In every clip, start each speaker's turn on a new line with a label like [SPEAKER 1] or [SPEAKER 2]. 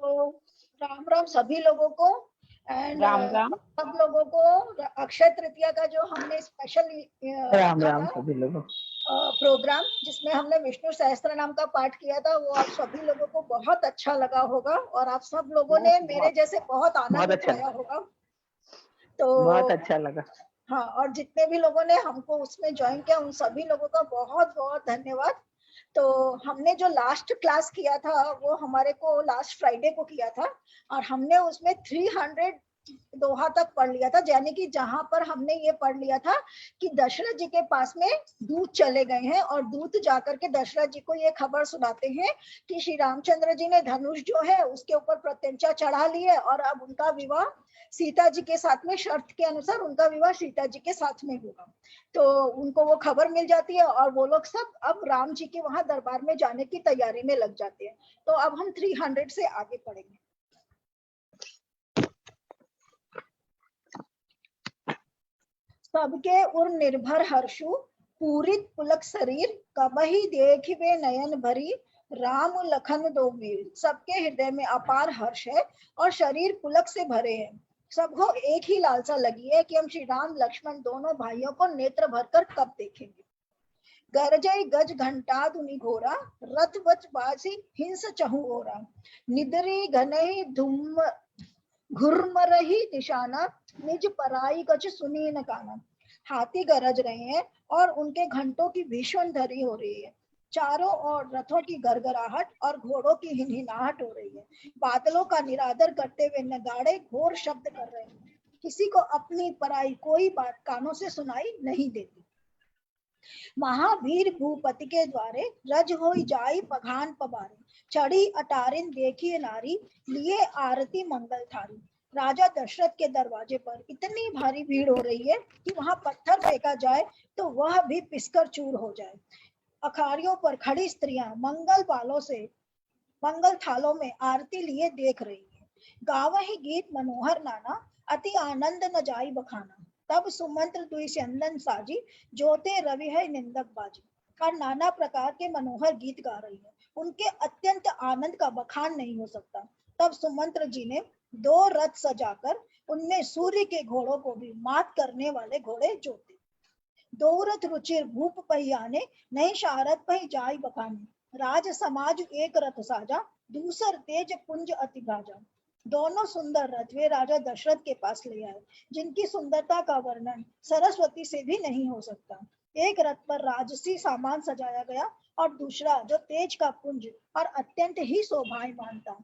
[SPEAKER 1] तो राम राम सभी लोगों को। एंड
[SPEAKER 2] राम राम
[SPEAKER 1] सब लोगों को अक्षय तृतीया का जो हमने स्पेशल
[SPEAKER 2] राम राम सभी लोगों
[SPEAKER 1] प्रोग्राम जिसमें हमने विष्णु सहस्त्र नाम का पाठ किया था, वो आप सभी लोगों को बहुत अच्छा लगा होगा और आप सब लोगों ने मेरे जैसे बहुत आनंद उठाया होगा। तो
[SPEAKER 2] बहुत अच्छा लगा।
[SPEAKER 1] हाँ, और जितने भी लोगों ने हमको उसमें ज्वाइन किया उन सभी लोगों का बहुत बहुत धन्यवाद। तो हमने जो लास्ट क्लास किया था वो हमारे को लास्ट फ्राइडे को किया था और हमने उसमें 300 दोहा तक पढ़ लिया था, यानी कि जहां पर हमने ये पढ़ लिया था कि दशरथ जी के पास में दूत चले गए हैं और दूत जाकर के दशरथ जी को ये खबर सुनाते हैं कि श्री रामचंद्र जी ने धनुष जो है उसके ऊपर प्रत्यंचा चढ़ा ली है और अब उनका विवाह सीता जी के साथ में, शर्त के अनुसार उनका विवाह सीता जी के साथ में होगा। तो उनको वो खबर मिल जाती है और वो लोग सब अब राम जी के वहां दरबार में जाने की तैयारी में लग जाते हैं। तो अब हम 300 से आगे पढ़ेंगे। सबके उर निर्भर हर्षु पूरित पुलक शरीर, कबहि देखिबे नयन भरी, राम लखन दो वीर। सबके हृदय में अपार हर्ष है और शरीर पुलक से भरे हैं। सबको एक ही लालसा लगी है कि हम श्री राम लक्ष्मण दोनों भाइयों को नेत्र भरकर कब देखेंगे। गरजय गज घंटा धुनि घोरा, रथ वच बासी हिंस चहु ओरा, निदरी घनहि धूम घुरमरही निशाना, निज पराई कछ सुनी न काना। हाथी गरज रहे हैं और उनके घंटों की भीषण धरी हो रही है। चारों ओर रथों की गरगराहट और घोड़ों की हिनहिनाहट हो रही है। बादलों का निरादर करते हुए नगाड़े घोर शब्द कर रहे हैं। किसी को अपनी पराई कोई बात कानों से सुनाई नहीं देती। महावीर भूपति के द्वारे रज होई जाई पघान पबारे, चढ़ी अटारिन देखिए नारी, लिए आरती मंगल थारी। राजा दशरथ के दरवाजे पर इतनी भारी भीड़ हो रही है कि वहां पत्थर फेंका जाए तो वह भी पिसकर चूर हो जाए। अखाड़ियों पर खड़ी स्त्रियां मंगल थालों में आरती लिए देख रही है। गावहि गीत मनोहर नाना, अति आनंद न जाई बखाना, तब सुमंत्र दुई चंदन साजी, जोते रवि है निंदक बाजी। और नाना प्रकार के मनोहर गीत गा रही है। उनके अत्यंत आनंद का बखान नहीं हो सकता। तब सुमंत्र जी ने 2 रथ सजाकर उनमें सूर्य के घोड़ों को भी मात करने वाले घोड़े जोते। 2 रथ रुचिर भूप पहियाने, नहीं शारद पही जाई बखाने, राज समाज एक रथ साजा, दूसर तेज पुंज अति भाजा। दोनों सुंदर रथ वे राजा दशरथ के पास ले आए, जिनकी सुंदरता का वर्णन सरस्वती से भी नहीं हो सकता। एक रथ पर राजसी सामान सजाया गया और दूसरा जो तेज का पुंज और अत्यंत ही शोभायमान था।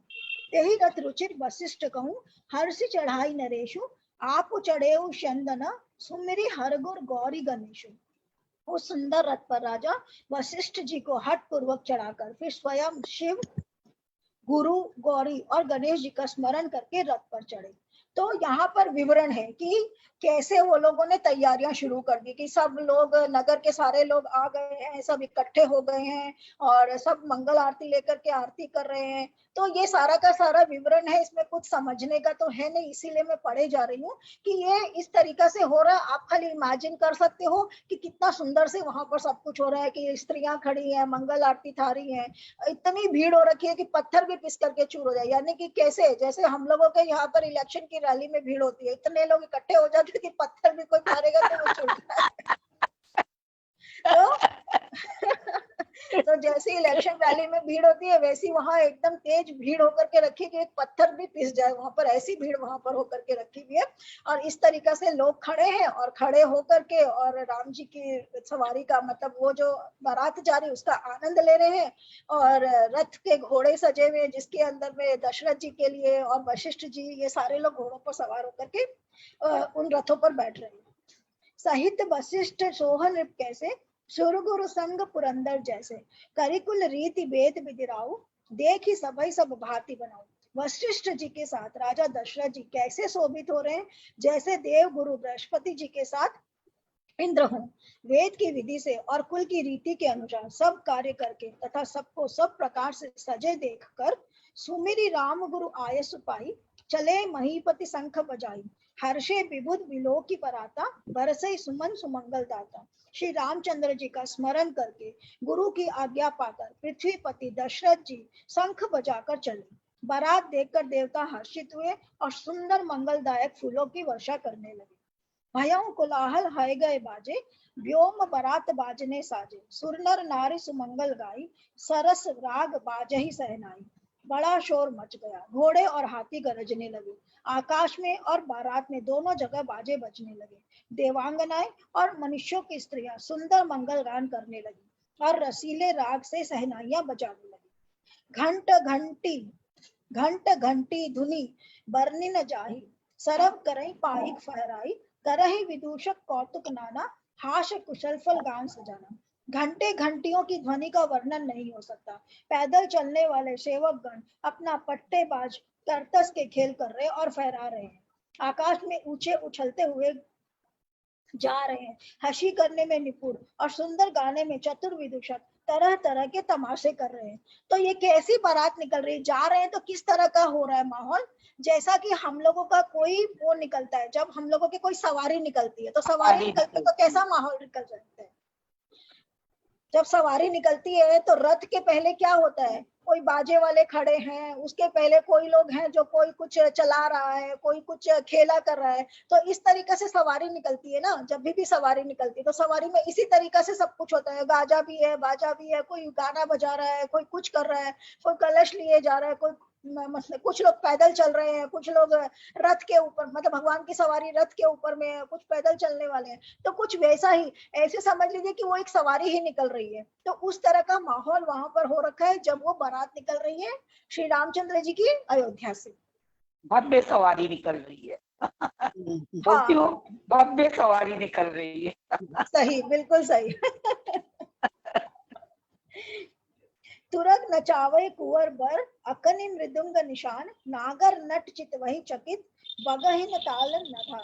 [SPEAKER 1] यही रथ रुचिर वशिष्ठ कहूं, हर्षि चढ़ाई नरेशु, आप चढ़ेऊ चंदना, सुमिरी हरगुर गौरी गणेशु। उस सुंदर रथ पर राजा वशिष्ठ जी को हठ पूर्वक चढ़ाकर फिर स्वयं शिव, गुरु, गौरी और गणेश जी का स्मरण करके रथ पर चढ़े। तो यहाँ पर विवरण है कि कैसे वो लोगों ने तैयारियां शुरू कर दी कि सब लोग, नगर के सारे लोग आ गए हैं, सब इकट्ठे हो गए हैं और सब मंगल आरती लेकर के आरती कर रहे हैं। तो ये सारा का सारा विवरण है, इसमें कुछ समझने का तो है नहीं, इसीलिए मैं पढ़े जा रही हूँ कि ये इस तरीका से हो रहा है। आप खाली इमेजिन कर सकते हो कि कितना सुंदर से वहां पर सब कुछ हो रहा है, कि स्त्रियां खड़ी हैं, मंगल आरती थारी है, इतनी भीड़ हो रखी है कि पत्थर भी पिस करके चूर हो जाए। यानी कि कैसे, जैसे हम लोगों के यहाँ पर इलेक्शन की रैली में भीड़ होती है, इतने लोग इकट्ठे हो जाते हैं कि पत्थर भी कोई मारेगा तो वो चूर तो जैसे इलेक्शन रैली में भीड़ होती है वैसी वहां एकदम तेज भीड़ होकर के रखी कि एक पत्थर भी पिस जाए वहां पर, ऐसी भीड़ वहां पर होकर के रखी हुई है। और इस तरीका से लोग खड़े हैं और खड़े होकर के और राम जी की सवारी का, मतलब वो जो बारात जा रही उसका आनंद ले रहे हैं। और रथ के घोड़े सजे हुए जिसके अंदर में दशरथ जी के लिए और वशिष्ठ जी, ये सारे लोग घोड़ों पर सवार होकर के उन रथों पर बैठ रहे हैं। सहित वशिष्ठ सोहन कैसे, सुरगुरु संग पुरंदर जैसे, करिकुल रीति वेद विदिराऊ, देखी सभई सब भांति बनाओ। वशिष्ठ जी के साथ राजा दशरथ जी कैसे शोभित हो रहे हैं, जैसे देव गुरु बृहस्पति जी के साथ इंद्र हो। वेद की विधि से और कुल की रीति के अनुसार सब कार्य करके तथा सबको सब प्रकार से सजे देखकर, सुमिरी राम गुरु आयस पाई, चले महीपति शंख बजाई, हर्षे विबुध विलोक की पराता, बरसे सुमन सुमंगल दाता। श्री रामचंद्र जी का स्मरण करके गुरु की आज्ञा पाकर पृथ्वीपति दशरथ जी शंख बजाकर चले। बारात देखकर देवता हर्षित हुए और सुंदर मंगलदायक फूलों की वर्षा करने लगे। भयं कोलाहल है गए बाजे, व्योम बारात बाजने साजे, सुरनर नारी सुमंगल गाई, सरस राग बाजही सहनाई। बड़ा शोर मच गया, घोड़े और हाथी गरजने लगे, आकाश में और बारात में दोनों जगह बाजे बजने लगे। देवांगनाएं और मनुष्यों की स्त्रियां सुंदर मंगल गान करने लगी और रसीले राग से सहनाइयां बजाने लगी। घंट घंटी धुनी बरनी न जाही, सरब करई पाइक फहराई, करही विदूषक कौतुक नाना, हाश कुशल फल गान सजाना। घंटे घंटियों की ध्वनि का वर्णन नहीं हो सकता। पैदल चलने वाले सेवक गण अपना पट्टेबाज करतस के खेल कर रहे और फहरा रहे हैं। आकाश में ऊंचे उछलते हुए जा रहे हैं, हंसी करने में निपुण और सुंदर गाने में चतुर विदूषक तरह तरह के तमाशे कर रहे हैं। तो ये कैसी बारात निकल रही है, जा रहे हैं तो किस तरह का हो रहा है माहौल, जैसा कि हम लोगों का कोई वो निकलता है, जब हम लोगों की कोई सवारी निकलती है तो सवारी निकलती है तो कैसा माहौल निकल जाता है। जब सवारी निकलती है तो रथ के पहले क्या होता है, कोई बाजे वाले खड़े हैं, उसके पहले कोई लोग हैं जो कोई कुछ चला रहा है, कोई कुछ खेला कर रहा है। तो इस तरीके से सवारी निकलती है ना, जब भी सवारी निकलती है तो सवारी में इसी तरीका से सब कुछ होता है, गाजा भी है, बाजा भी है, कोई गाना बजा रहा है, कोई कुछ कर रहा है, कोई कलश लिए जा रहा है, कोई मतलब कुछ लोग पैदल चल रहे हैं, कुछ लोग रथ के ऊपर, मतलब भगवान की सवारी रथ के ऊपर में है, कुछ पैदल चलने वाले हैं। तो कुछ वैसा ही, ऐसे समझ लीजिए कि वो एक सवारी ही निकल रही है। तो उस तरह का माहौल वहां पर हो रखा है जब वो बारात निकल रही है श्री रामचंद्र जी की अयोध्या से।
[SPEAKER 3] भव्य सवारी निकल रही है। बोलती
[SPEAKER 1] हाँ,
[SPEAKER 3] हूँ भव्य सवारी निकल रही है।
[SPEAKER 1] सही, बिल्कुल सही। तुरग नचावे कुंवर बर, अकनि मृदुंग निशान, नागर नट चित वही चकित, बगहिन तालन न था।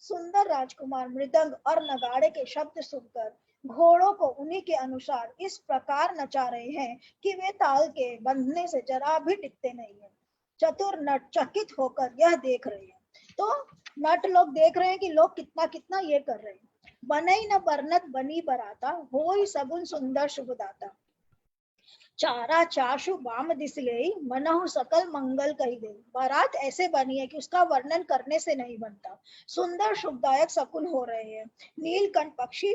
[SPEAKER 1] सुंदर राजकुमार मृदंग और नगाड़े के शब्द सुनकर घोड़ों को उन्हीं के अनुसार इस प्रकार नचा रहे हैं कि वे ताल के बंधने से जरा भी टिकते नहीं है। चतुर नट चकित होकर यह देख रहे हैं। तो नट लोग देख रहे हैं कि लोग कितना कितना ये कर रहे हैं। बनई न बरनत बनी बराता, होई सगुन सुंदर शुभदाता, चारा चाशु बाम दिसले, मनहु सकल मंगल कही दे। बारात ऐसे बनी है कि उसका वर्णन करने से नहीं बनता। सुंदर शुभदायक शकुन हो रहे हैं। नीलकंठ पक्षी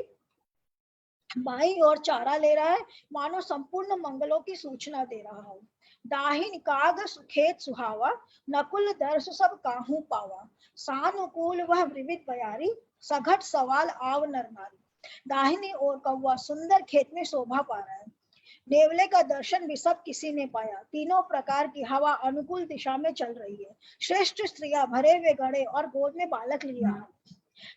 [SPEAKER 1] बाई और चारा ले रहा है, मानो संपूर्ण मंगलों की सूचना दे रहा हो। दाहिन काग सुखेत सुहावा, नकुल दर्श सब काहू पावा, सानुकूल वह विविध बयारी, सघट सवाल आव नर नारी। दाहिनी ओर कौवा सुंदर खेत में शोभा पा रहा है। नेवले का दर्शन भी सब किसी ने पाया। तीनों प्रकार की हवा अनुकूल दिशा में चल रही है। श्रेष्ठ स्त्रियां भरे हुए घड़े और गोद में बालक लिया।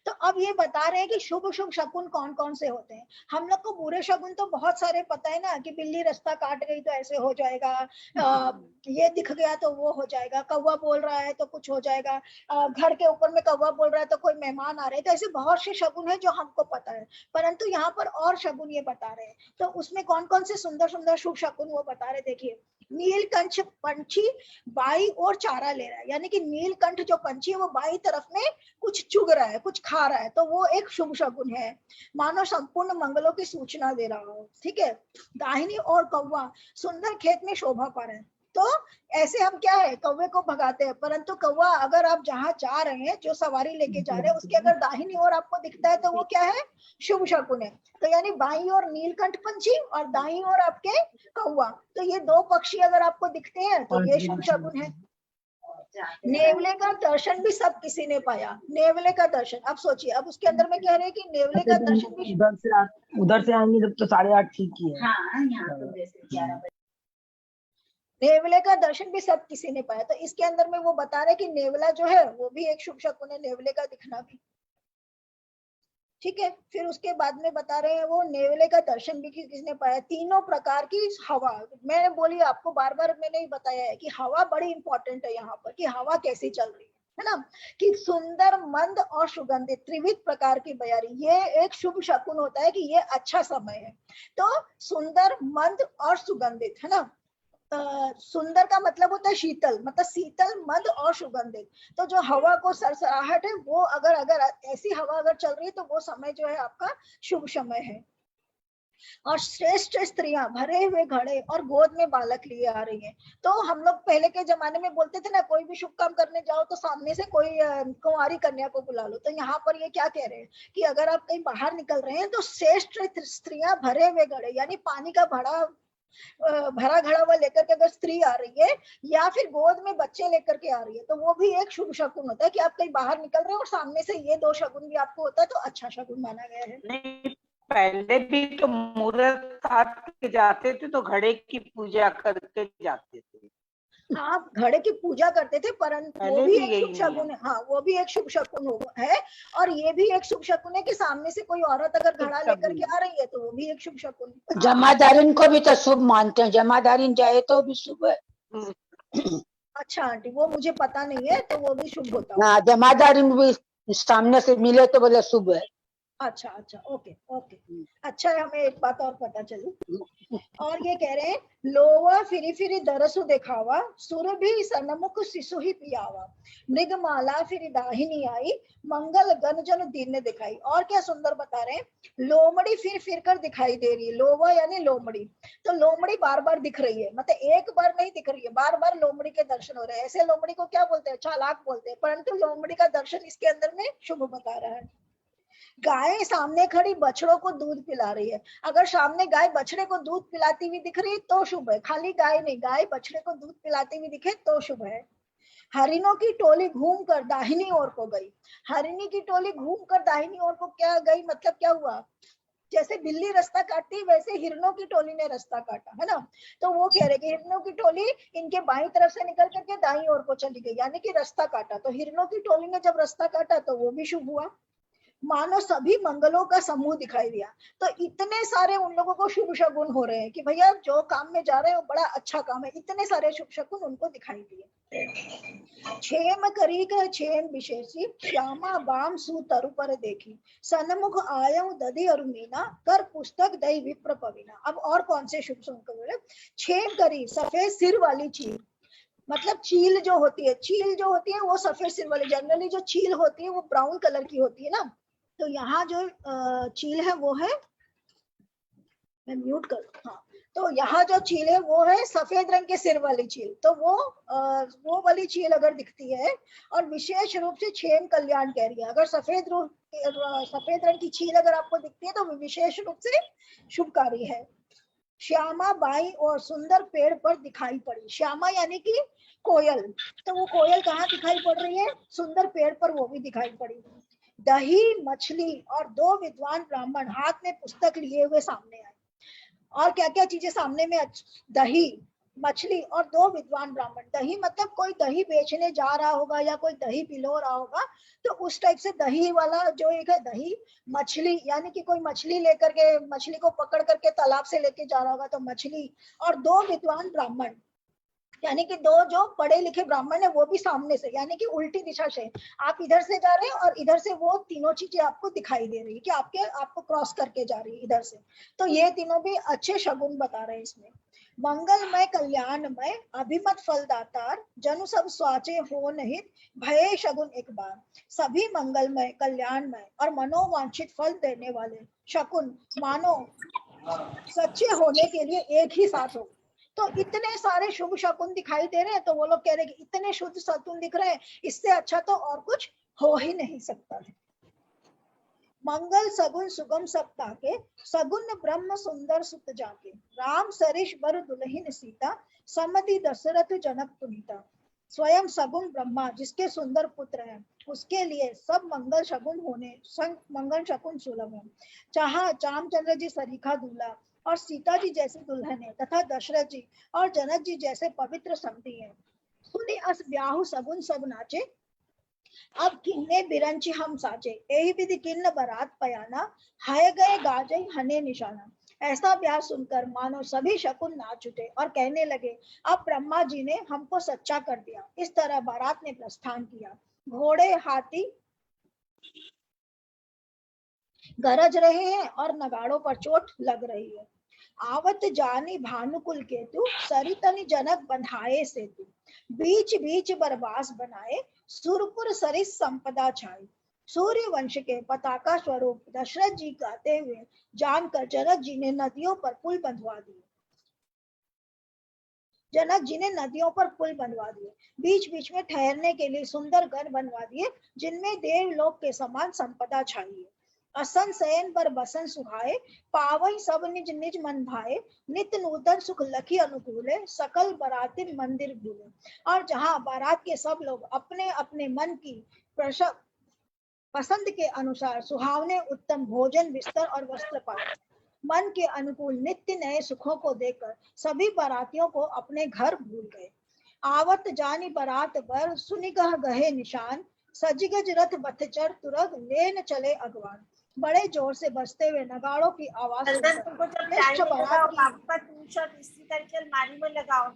[SPEAKER 1] तो अब ये बता रहे हैं कि शुभ शुभ शकुन कौन कौन से होते हैं। हम लोग को बुरे शकुन तो बहुत सारे पता है ना, कि बिल्ली रास्ता काट गई तो ऐसे हो जाएगा, ये दिख गया तो वो हो जाएगा, कौवा बोल रहा है तो कुछ हो जाएगा, घर के ऊपर में कौवा बोल रहा है तो कोई मेहमान आ रहे हैं। तो ऐसे बहुत से शकुन है जो हमको पता है, परंतु यहाँ पर और शकुन ये बता रहे हैं। तो उसमें कौन कौन से सुंदर सुंदर शुभ शकुन वो बता रहे, देखिए। नीलकंठ पंछी बाई और चारा ले रहा है, यानी कि नीलकंठ जो पंछी है वो बाई तरफ में कुछ चुग रहा है, कुछ खा रहा है, तो वो एक शुभ शकुन है, मानो संपूर्ण मंगलों की सूचना दे रहा हो। ठीक है। दाहिनी और कौवा सुंदर खेत में शोभा पा रहे हैं। तो ऐसे हम क्या है, कौवे को भगाते हैं, परंतु कौवा अगर आप जहां जा रहे हैं, जो सवारी लेके जा रहे हैं, उसके अगर दाहिनी ओर आपको दिखता है तो वो क्या है, शुभ शकुन है। तो यानी बाई और नीलकंठ पंछी और दाई और आपके कौवा, तो ये दो पक्षी अगर आपको दिखते हैं तो ये शुभ शकुन है। नेवले का दर्शन भी सब किसी ने पाया। नेवले का दर्शन, अब सोचिए, अब उसके अंदर में कह रहे हैं कि नेवले का दर्शन भी,
[SPEAKER 2] उधर से आएंगे जब तो 8:30 ठीक ही है।
[SPEAKER 4] हाँ, यहाँ तो जैसे 11 बजे।
[SPEAKER 1] नेवले का दर्शन भी सब किसी ने पाया। तो इसके अंदर में वो बता रहे कि नेवला जो है वो भी एक शुभ शकुन है, नेवले का दिखना भी। ठीक है। फिर उसके बाद में बता रहे हैं वो नेवले का दर्शन भी किसने पाया। तीनों प्रकार की हवा, मैंने बोली आपको बार बार मैंने ही बताया है कि हवा बड़ी इंपॉर्टेंट है यहाँ पर, कि हवा कैसी चल रही है ना, कि सुंदर मंद और सुगंधित त्रिविध प्रकार की बयारी, ये एक शुभ शकुन होता है कि ये अच्छा समय है। तो सुंदर मंद और सुगंधित है ना, सुंदर का मतलब होता है शीतल, मतलब शीतल मद और सुगंधित। तो जो हवा को सरसराहट है वो अगर अगर ऐसी हवा अगर चल रही है तो वो समय जो है आपका शुभ समय है। और श्रेष्ठ स्त्रियां भरे हुए घड़े और गोद में बालक लिए आ रही हैं। तो हम लोग पहले के जमाने में बोलते थे ना, कोई भी शुभ काम करने जाओ तो सामने से कोई कुंवारी कन्या को बुला लो। तो यहाँ पर ये क्या कह रहे हैं कि अगर आप कहीं बाहर निकल रहे हैं तो श्रेष्ठ स्त्रियां भरे हुए घड़े, यानी पानी का भरा घड़ा हुआ लेकर के अगर स्त्री आ रही है या फिर गोद में बच्चे लेकर के आ रही है, तो वो भी एक शुभ शकुन होता है कि आप कहीं बाहर निकल रहे हैं और सामने से ये दो शकुन भी आपको होता है, तो अच्छा शकुन माना गया है।
[SPEAKER 3] नहीं, पहले भी तो मुहूर्त साथ के जाते थे तो घड़े की पूजा करके जाते थे।
[SPEAKER 1] आप घड़े की पूजा करते थे, परंतु वो भी एक शुभ शकुन है। हाँ, वो भी एक शुभ शकुन है। और ये भी एक शुभ शकुन है कि सामने से कोई औरत अगर घड़ा लेकर के आ रही है तो वो भी एक शुभ शकुन है।
[SPEAKER 5] जमादारिन को भी तो शुभ मानते हैं, जमादारिन जाए तो भी शुभ है।
[SPEAKER 1] अच्छा आंटी, वो मुझे पता नहीं है, तो वो भी शुभ होता है।
[SPEAKER 5] हाँ, जमादारिन भी सामने से मिले तो बोले शुभ है।
[SPEAKER 1] अच्छा अच्छा, ओके ओके, अच्छा है, हमें एक बात और पता चली। और ये कह रहे हैं, लोवा फिरी फिरी दरसु दिखावा, सुर भी सनमुख शिशु ही पियावा, मृगमाला फिरी दाहिनी आई, मंगल गण जन दीन दिखाई। और क्या सुंदर बता रहे हैं, लोमड़ी फिर फिर कर दिखाई दे रही है। लोवा यानी लोमड़ी, तो लोमड़ी बार बार दिख रही है, मतलब एक बार नहीं दिख रही है, बार बार लोमड़ी के दर्शन हो रहे हैं। ऐसे लोमड़ी को क्या बोलते हैं, चालाक बोलते हैं, परंतु लोमड़ी का दर्शन इसके अंदर में शुभ बता रहा है। गाय सामने खड़ी बछड़ों को दूध पिला रही है। अगर सामने गाय बछड़े को दूध पिलाती हुई दिख रही है तो शुभ है। खाली गाय नहीं, गाय बछड़े को दूध पिलाती हुई दिखे तो शुभ है। हरिणों की टोली घूम कर दाहिनी ओर को गई। हरिणी की टोली घूम कर दाहिनी ओर को क्या गई, मतलब क्या हुआ, जैसे बिल्ली रास्ता काटती वैसे हिरणों की टोली ने रास्ता काटा, है ना। तो वो कह रहे कि हिरणों की टोली इनके बाईं तरफ से निकल करके दाईं ओर को चली गई, यानी कि रास्ता काटा। तो हिरणों की टोली ने जब रास्ता काटा तो वो भी शुभ हुआ। मानो सभी मंगलों का समूह दिखाई दिया। तो इतने सारे उन लोगों को शुभ शगुन हो रहे हैं कि भैया जो काम में जा रहे हैं वो बड़ा अच्छा काम है, इतने सारे शुभ शगुन उनको दिखाई दिए। क्षेम करी कर क्षेम विशेषी, श्यामा बाम सु तरु पर देखी, सन्मुख आयऊ दधि और मीना, कर पुस्तक दई विप्र पवीना। अब और कौन से शुभ शगुन बोले, क्षेम करी सफेद सिर वाली चील, मतलब चील जो होती है, चील जो होती है वो सफेद सिर वाली, जनरली जो चील होती है वो ब्राउन कलर की होती है ना। तो यहाँ जो चील है वो है, मैं म्यूट कर, हाँ, तो यहाँ जो चील है वो है सफेद रंग के सिर वाली चील। तो वो वाली चील अगर दिखती है, और विशेष रूप से क्षेम कल्याण कह रही है, अगर सफेद रंग की चील अगर आपको दिखती है तो विशेष रूप से शुभकारी है। श्यामा बाई और सुंदर पेड़ पर दिखाई पड़ी। श्यामा यानी कि कोयल, तो वो कोयल कहाँ दिखाई पड़ रही है, सुंदर पेड़ पर वो भी दिखाई पड़ी। दही मछली और दो विद्वान ब्राह्मण हाथ में पुस्तक लिए हुए सामने आए। और क्या क्या चीजें सामने में, दही मछली और दो विद्वान ब्राह्मण। दही मतलब कोई दही बेचने जा रहा होगा या कोई दही पिलो रहा होगा, तो उस टाइप से दही वाला जो एक है दही। मछली यानी कि कोई मछली लेकर के, मछली को पकड़ करके तालाब से लेके जा रहा होगा तो मछली। और दो विद्वान ब्राह्मण यानी कि दो जो पढ़े लिखे ब्राह्मण है वो भी सामने से, यानी कि उल्टी दिशा से आप इधर से जा रहे हैं और इधर से वो तीनों चीजें आपको दिखाई दे रही है कि आपको क्रॉस करके जा रही है इधर से। तो ये तीनों भी अच्छे शगुन बता रहे हैं इसमें। मंगलमय कल्याणमय अभिमत फलदातार, जनु सब स्वाचे हो नहीं भये शगुन एक बार। सभी मंगलमय कल्याणमय और मनोवांछित फल देने वाले शकुन मानो सच्चे होने के लिए एक ही साथ हो। तो इतने सारे शुभ शकुन दिखाई दे रहे हैं, तो वो लोग कह रहे हैं कि इतने शुद्ध शकुन दिख रहे हैं, इससे अच्छा तो और कुछ हो ही नहीं सकता है। मंगल सगुन सुगम सब ताके, सगुन ब्रह्म सुंदर सुत जाके, राम सरिष बर दुल्हिन सीता, समधि दशरथ जनक पुनीता। स्वयं सगुन ब्रह्मा जिसके सुंदर पुत्र हैं, उसके लिए सब मंगल शगुन होने, मंगल शकुन सुलभ है। चाहा रामचंद्र जी सरीखा दूल्हा और सीता जी जैसे दुल्हन है, तथा दशरथ जी और जनक जी जैसे पवित्र समधी हैं। सुने अस ब्याहु सगुन सब नाचे, अब किन्ने बिरंची हम साचे, यही विधि किन्न बरात पयाना, हाय गए गाजई हने निशाना। ऐसा ब्याह सुनकर मानो सभी शकुन नाच उठे और कहने लगे, अब ब्रह्मा जी ने हमको सच्चा कर दिया। इस तरह बारात ने प्रस्थान किया। घोड़े हाथी गरज रहे हैं और नगाड़ों पर चोट लग रही है। आवत जानी भानुकुल केतु, सरितनि जनक बंधाए सेतु, बीच बीच बरबास बनाए, सुरपुर सरिस संपदा छाई। सूर्य वंश के पताका स्वरूप दशरथ जी गाते हुए जानकर जनक जी ने नदियों पर पुल बंधवा दिए। जनक जी ने नदियों पर पुल बनवा दिए, बीच बीच में ठहरने के लिए सुंदर घर बनवा दिए, जिनमें देवलोक के समान संपदा छाई है। असन शयन पर बसन सुहाए, पावई सब निज निज मन भाए, नित्य नूतन सुख लखी अनुकूले, सकल बरातिन मंदिर भूले। और जहाँ बारात के सब लोग अपने अपने मन की पसंद के अनुसार सुहावने उत्तम भोजन विस्तर और वस्त्र पाए, मन के अनुकूल नित्य नए सुखों को देखकर सभी बारातियों को अपने घर भूल गए। आवत जानी बारात बर सुनिगह गहे निशान, सजगज रथ बथचर तुरग लेन चले अगवान। बड़े जोर से बजते हुए नगाड़ों की आवाज
[SPEAKER 4] अंदर तुमको जब
[SPEAKER 1] श्रेष्ठ
[SPEAKER 4] टाइम
[SPEAKER 1] बारात
[SPEAKER 4] लगाओ,
[SPEAKER 1] की
[SPEAKER 4] आपका टू शॉट इसी करके अलमारी में लगाओ।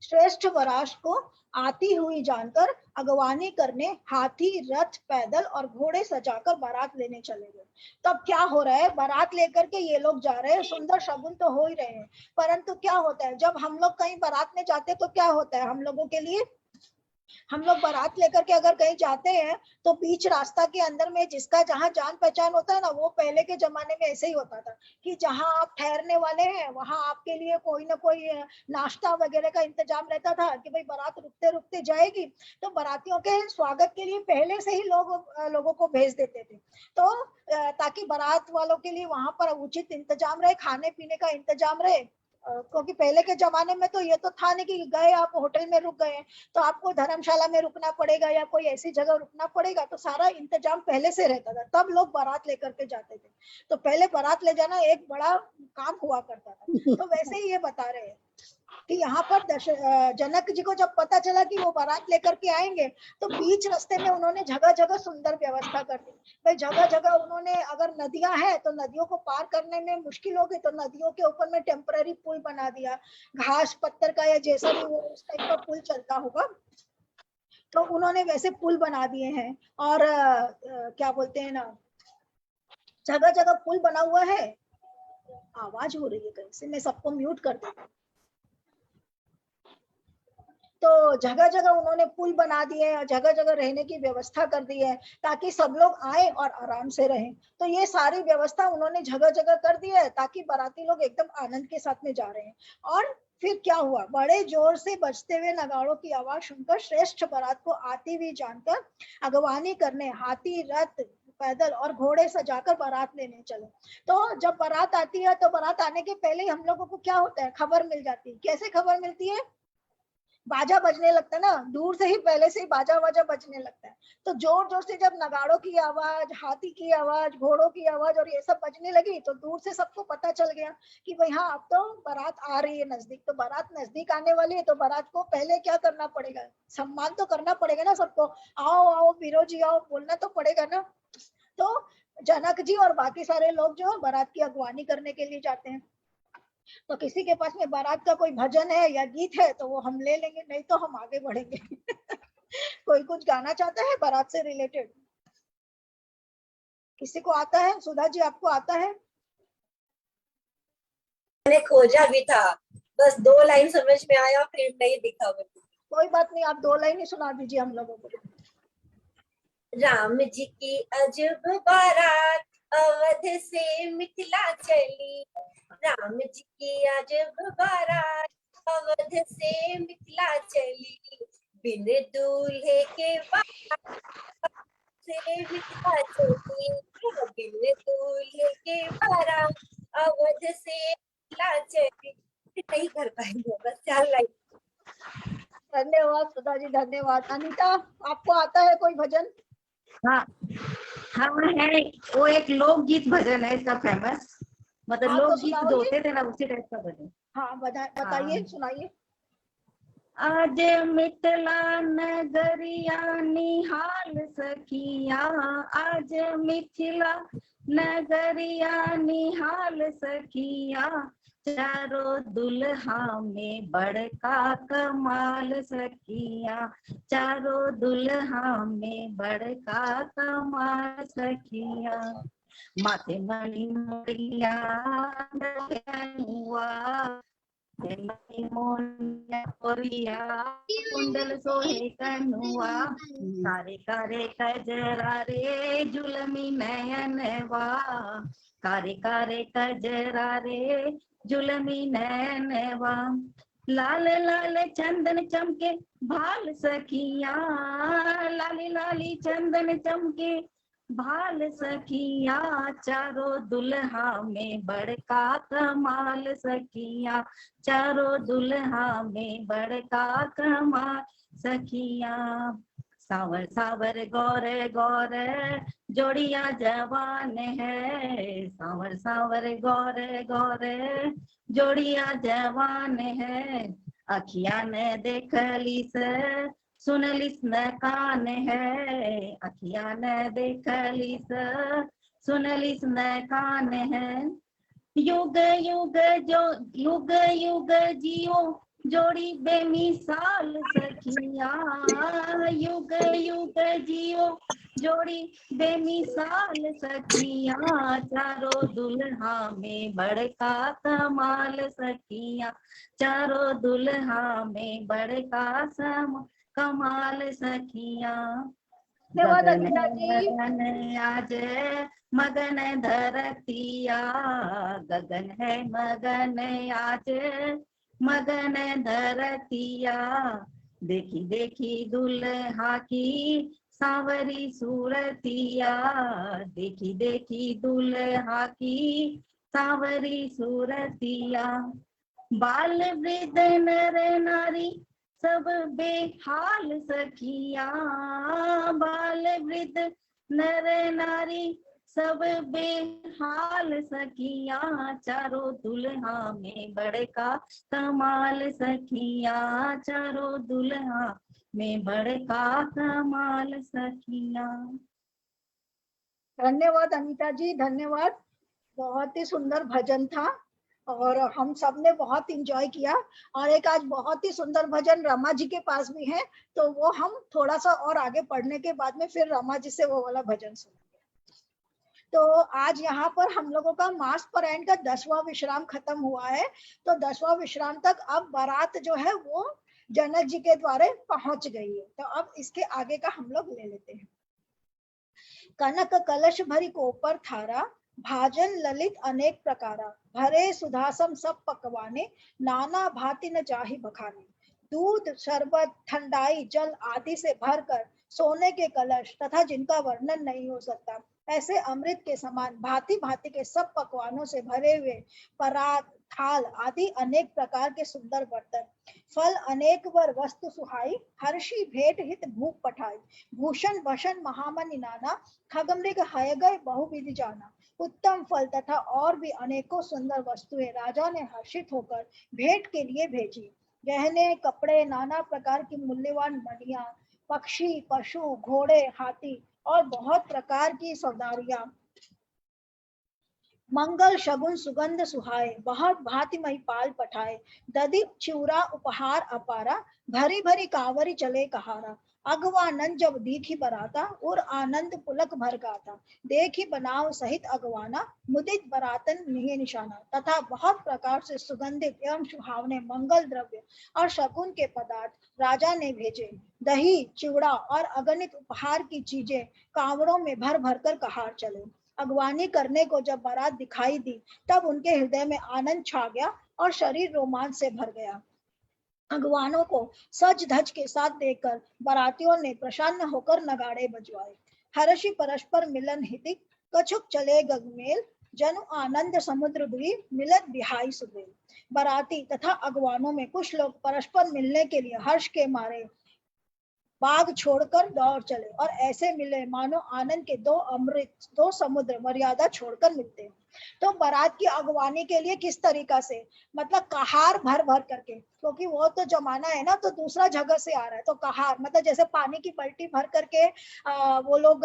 [SPEAKER 1] श्रेष्ठ बारात को आती हुई जानकर अगवानी करने हाथी रथ पैदल और घोड़े सजाकर बारात लेने चले गए। तब क्या हो रहा है, बारात लेकर के ये लोग जा रहे हैं, सुंदर शगुन तो हो ही रहे हैं, परंतु क्या होता है जब हम लोग कहीं बारात में जाते तो क्या होता है, हम लोगों के लिए, हम लोग बारात लेकर के अगर कहीं जाते हैं तो बीच रास्ता के अंदर में जिसका जहाँ जान पहचान होता है ना, वो पहले के जमाने में ऐसे ही होता था कि जहाँ आप ठहरने वाले हैं वहां आपके लिए कोई ना कोई नाश्ता वगैरह का इंतजाम रहता था कि भाई बारात रुकते रुकते जाएगी, तो बारातियों के स्वागत के लिए पहले से ही लोगों को भेज देते थे, तो ताकि बारात वालों के लिए वहां पर उचित इंतजाम रहे, खाने पीने का इंतजाम रहे। क्योंकि पहले के जमाने में तो ये तो था नहीं कि गए आप होटल में रुक गए तो आपको धर्मशाला में रुकना पड़ेगा या कोई ऐसी जगह रुकना पड़ेगा, तो सारा इंतजाम पहले से रहता था, तब लोग बारात लेकर के जाते थे, तो पहले बारात ले जाना एक बड़ा काम हुआ करता था। तो वैसे ही ये बता रहे हैं कि यहाँ पर जनक जी को जब पता चला कि वो बारात लेकर के आएंगे तो बीच रास्ते में उन्होंने जगह जगह सुंदर व्यवस्था कर दी। भाई जगह जगह उन्होंने, अगर नदियां हैं तो नदियों को पार करने में मुश्किल होगी तो नदियों के ऊपर में टेम्पररी पुल बना दिया, घास पत्थर का या जैसा भी वो उस टाइप का पुल चलता होगा, तो उन्होंने वैसे पुल बना दिए हैं। और क्या बोलते हैं ना, जगह जगह पुल बना हुआ है। आवाज हो रही है कहीं से, मैं सबको म्यूट कर देती हूँ। तो जगह जगह उन्होंने पुल बना दिए और जगह जगह रहने की व्यवस्था कर दी है ताकि सब लोग आए और आराम से रहें। तो ये सारी व्यवस्था उन्होंने जगह जगह कर दी है ताकि बाराती लोग एकदम आनंद के साथ में जा रहे हैं। और फिर क्या हुआ, बड़े जोर से बजते हुए नगाड़ों की आवाज सुनकर श्रेष्ठ बारात को आती हुई जानकर अगवानी करने हाथी रथ पैदल और घोड़े सजाकर बारात लेने चले। तो जब बारात आती है तो बारात आने के पहले हम लोगों को क्या होता है, खबर मिल जाती है। कैसे खबर मिलती है, बाजा बजने लगता है ना, दूर से ही पहले से ही बाजा वाजा बजने लगता है, तो जोर जोर से जब नगाड़ों की आवाज, हाथी की आवाज, घोड़ों की आवाज और ये सब बजने लगी तो दूर से सबको पता चल गया कि भाई हाँ अब तो बारात आ रही है नजदीक। तो बारात नजदीक आने वाली है तो बारात को पहले क्या करना पड़ेगा, सम्मान तो करना पड़ेगा ना सबको, आओ आओ वीरो जी आओ बोलना तो पड़ेगा ना। तो जनक जी और बाकी सारे लोग जो बारात की अगवानी करने के लिए जाते हैं, तो किसी के पास में बारात का कोई भजन है या गीत है तो वो हम ले लेंगे, नहीं तो हम आगे बढ़ेंगे। कोई कुछ गाना चाहता है बारात से रिलेटेड, किसी को आता है? सुधा जी आपको आता है?
[SPEAKER 4] मैंने खोजा भी था, बस 2 लाइन समझ में आया फिर नहीं दिखा मुझे।
[SPEAKER 1] कोई बात नहीं, आप 2 लाइन ही सुना दीजिए हम लोगों को।
[SPEAKER 4] राम जी की अजब बारात अवध से मिथिला चली, राम जी की अजब बारात अवध से मिथिला चली, बिन दूल्हे के बारात से मिथिला चली, बिन दूल्हे के बारात अवध से मिथिला चली। नहीं कर पाएंगे, बस 4 लाइन।
[SPEAKER 1] धन्यवाद सुधा जी, धन्यवाद। अनीता आपको आता है कोई भजन?
[SPEAKER 6] हाँ हाँ है, वो एक लोकगीत भजन है इसका फेमस, मतलब
[SPEAKER 1] हाँ, तो
[SPEAKER 6] लोकगीत
[SPEAKER 1] सुनाओ
[SPEAKER 6] जो
[SPEAKER 1] ये।
[SPEAKER 6] होते थे ना उसी टाइप का भजन।
[SPEAKER 1] हाँ बताइए,
[SPEAKER 6] हाँ।
[SPEAKER 1] सुनाइए।
[SPEAKER 6] आज मिथिला नगरिया निहाल सखिया, आज मिथिला नगरिया निहाल सखिया, चारों दुल्हा में बड़का कमाल सखिया, चारों दुल्हा में बड़का कमाल सखिया, माथे मणि मोरिया हुआ, मोनिया कोरिया कुंडल सोहे कनुआ कारे कारे कजरा रे जुलमी नयनवा कारे कारे कजरा रे जुलमी नयनवा लाल लाल चंदन चमके भाल सखिया लाली लाली चंदन चमके भाल सखिया चारों दुल्हा में बड़का कमाल सखिया चारों दुल्हा में बड़का कमाल सखिया सावर सावर गौर गौर जोड़िया जवान है सावर सावर गौर गौर जोड़िया जवान है अखिया ने देखलिस सुनलिस न कान है अखिया न देखलिस सुनलिस न कान है युग युग युग जियो जोड़ी बेमिसाल सखिया युग युग जियो जोड़ी बेमिसाल सखिया चारों दुल्हा में बड़का कमाल सखिया चारों दुल्हा में बड़का कमाल सखिया
[SPEAKER 1] धन्यवाद
[SPEAKER 6] गगन
[SPEAKER 1] अनीता जी।
[SPEAKER 6] मगन आज मगन धरतिया गगन है मगन आज मगन धरतिया देखी देखी दुल्हा की सांवरी सूरतिया देखी देखी दुल्हा की सांवरी सूरतिया बाल वृद्ध नर नारी सब बेहाल सखिया बाल वृद्ध नर नारी सब बेहाल सखिया चारों दुल्हा में बड़का कमाल सखिया चारों दुल्हा में बड़का कमाल सखिया।
[SPEAKER 1] धन्यवाद अनीता जी, धन्यवाद। बहुत ही सुंदर भजन था और हम सब ने बहुत इंजॉय किया। और एक आज बहुत ही सुंदर भजन रमा जी के पास भी है, तो वो हम थोड़ा सा और आगे पढ़ने के बाद में फिर रमा जी से वो वाला भजन सुनेंगे। तो आज यहाँ पर हम लोगों का मास परायण का 10वां विश्राम खत्म हुआ है। तो 10वां विश्राम तक अब बारात जो है वो जनक जी के द्वारे पहुंच गई है। तो अब इसके आगे का हम लोग ले लेते हैं। कनक कलश भरी कोपर थारा भाजन ललित अनेक प्रकारा भरे सुधासम सब पकवाने नाना भांति न चाही बखाने दूध शरबत ठंडाई जल आदि से भरकर सोने के कलश तथा जिनका वर्णन नहीं हो सकता ऐसे अमृत के समान भांति भांति के सब पकवानों से भरे हुए परात थाल आदि अनेक प्रकार के सुंदर बर्तन फल अनेक वर वस्तु सुहाई हर्षी भेंट हित भूख पठाई भूषण भशन महामनि नाना खगमृग हय गए बहुविधि जाना उत्तम फल तथा और भी अनेकों सुंदर वस्तुएं राजा ने हर्षित होकर भेंट के लिए भेजी। गहने कपड़े नाना प्रकार की मूल्यवान मणियां पक्षी पशु घोड़े हाथी और बहुत प्रकार की सौदारियां मंगल शगुन सुगंध सुहाए बहुत भांतिमय पाल पठाए ददीप चिवरा उपहार अपारा भरी भरी कांवरी चले कहारा अगवानंद जब दीखी बराता और आनंद पुलक भर गाता देखी बनाव सहित अगवाना मुदित बरातन निहे निशाना तथा बहुत प्रकार से सुगंधित एवं सुहावने मंगल द्रव्य और शगुन के पदार्थ राजा ने भेजे। दही चिवड़ा और अगणित उपहार की चीजें कांवड़ों में भर भर कर कहार चले। अगवानी करने को जब बारात दिखाई दी तब उनके हृदय में आनंद छा गया और शरीर रोमांच से भर गया। अगवानों को सज धज के साथ देखकर बारातियों ने प्रसन्न होकर नगाड़े बजवाए। हर्षि परस्पर मिलन हितिक कछुक चले गगमेल जनु आनंद समुद्र दुई मिलत बिहाई सुबेल। बाराती तथा अगवानों में कुछ लोग परस्पर मिलने के लिए हर्ष के मारे बाग छोड़कर दौड़ चले और ऐसे मिले मानो आनंद के दो समुद्र मर्यादा छोड़कर मिलते हैं। तो बारात की अगवानी के लिए किस तरीका से मतलब कहार भर भर करके, क्योंकि वो तो जमाना है ना, तो दूसरा जगह से आ रहा है, तो कहार मतलब जैसे पानी की पलटी भर करके वो लोग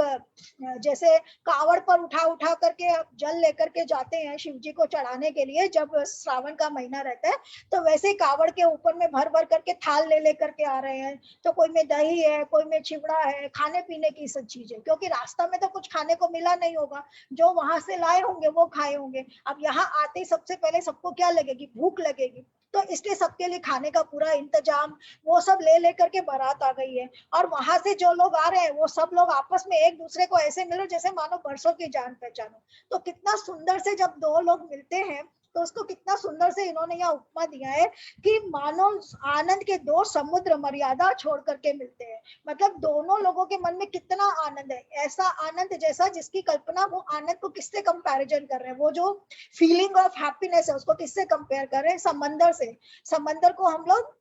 [SPEAKER 1] जैसे कावड़ पर उठा उठा करके जल लेकर के जाते हैं शिव जी को चढ़ाने के लिए जब श्रावण का महीना रहता है, तो वैसे ही कावड़ के ऊपर में भर भर करके थाल ले लेकर के आ रहे हैं। तो कोई में दही है, कोई में चिवड़ा है, खाने पीने की सब चीजें, क्योंकि रास्ता में तो कुछ खाने को मिला नहीं होगा, जो वहां से लाए होंगे वो खाए होंगे। अब यहाँ आते ही सबसे पहले सबको क्या लगेगी, भूख लगेगी, तो इसलिए सबके लिए खाने का पूरा इंतजाम वो सब ले लेकर के बारात आ गई है। और वहां से जो लोग आ रहे हैं वो सब लोग आपस में एक दूसरे को ऐसे मिल रहे जैसे मानो बरसों की जान पहचान हो। तो कितना सुंदर से जब दो लोग मिलते हैं तो उसको कितना सुंदर से इन्होंने यहाँ उपमा दिया है कि मानो आनंद के दो समुद्र मर्यादा छोड़ करके मिलते हैं। मतलब दोनों लोगों के मन में कितना आनंद है, ऐसा आनंद जैसा जिसकी कल्पना वो आनंद को किससे कंपैरिजन कर रहे हैं, वो जो फीलिंग ऑफ हैप्पीनेस है उसको किससे कंपेयर कर रहे हैं, समंदर से। समंदर को हम लोग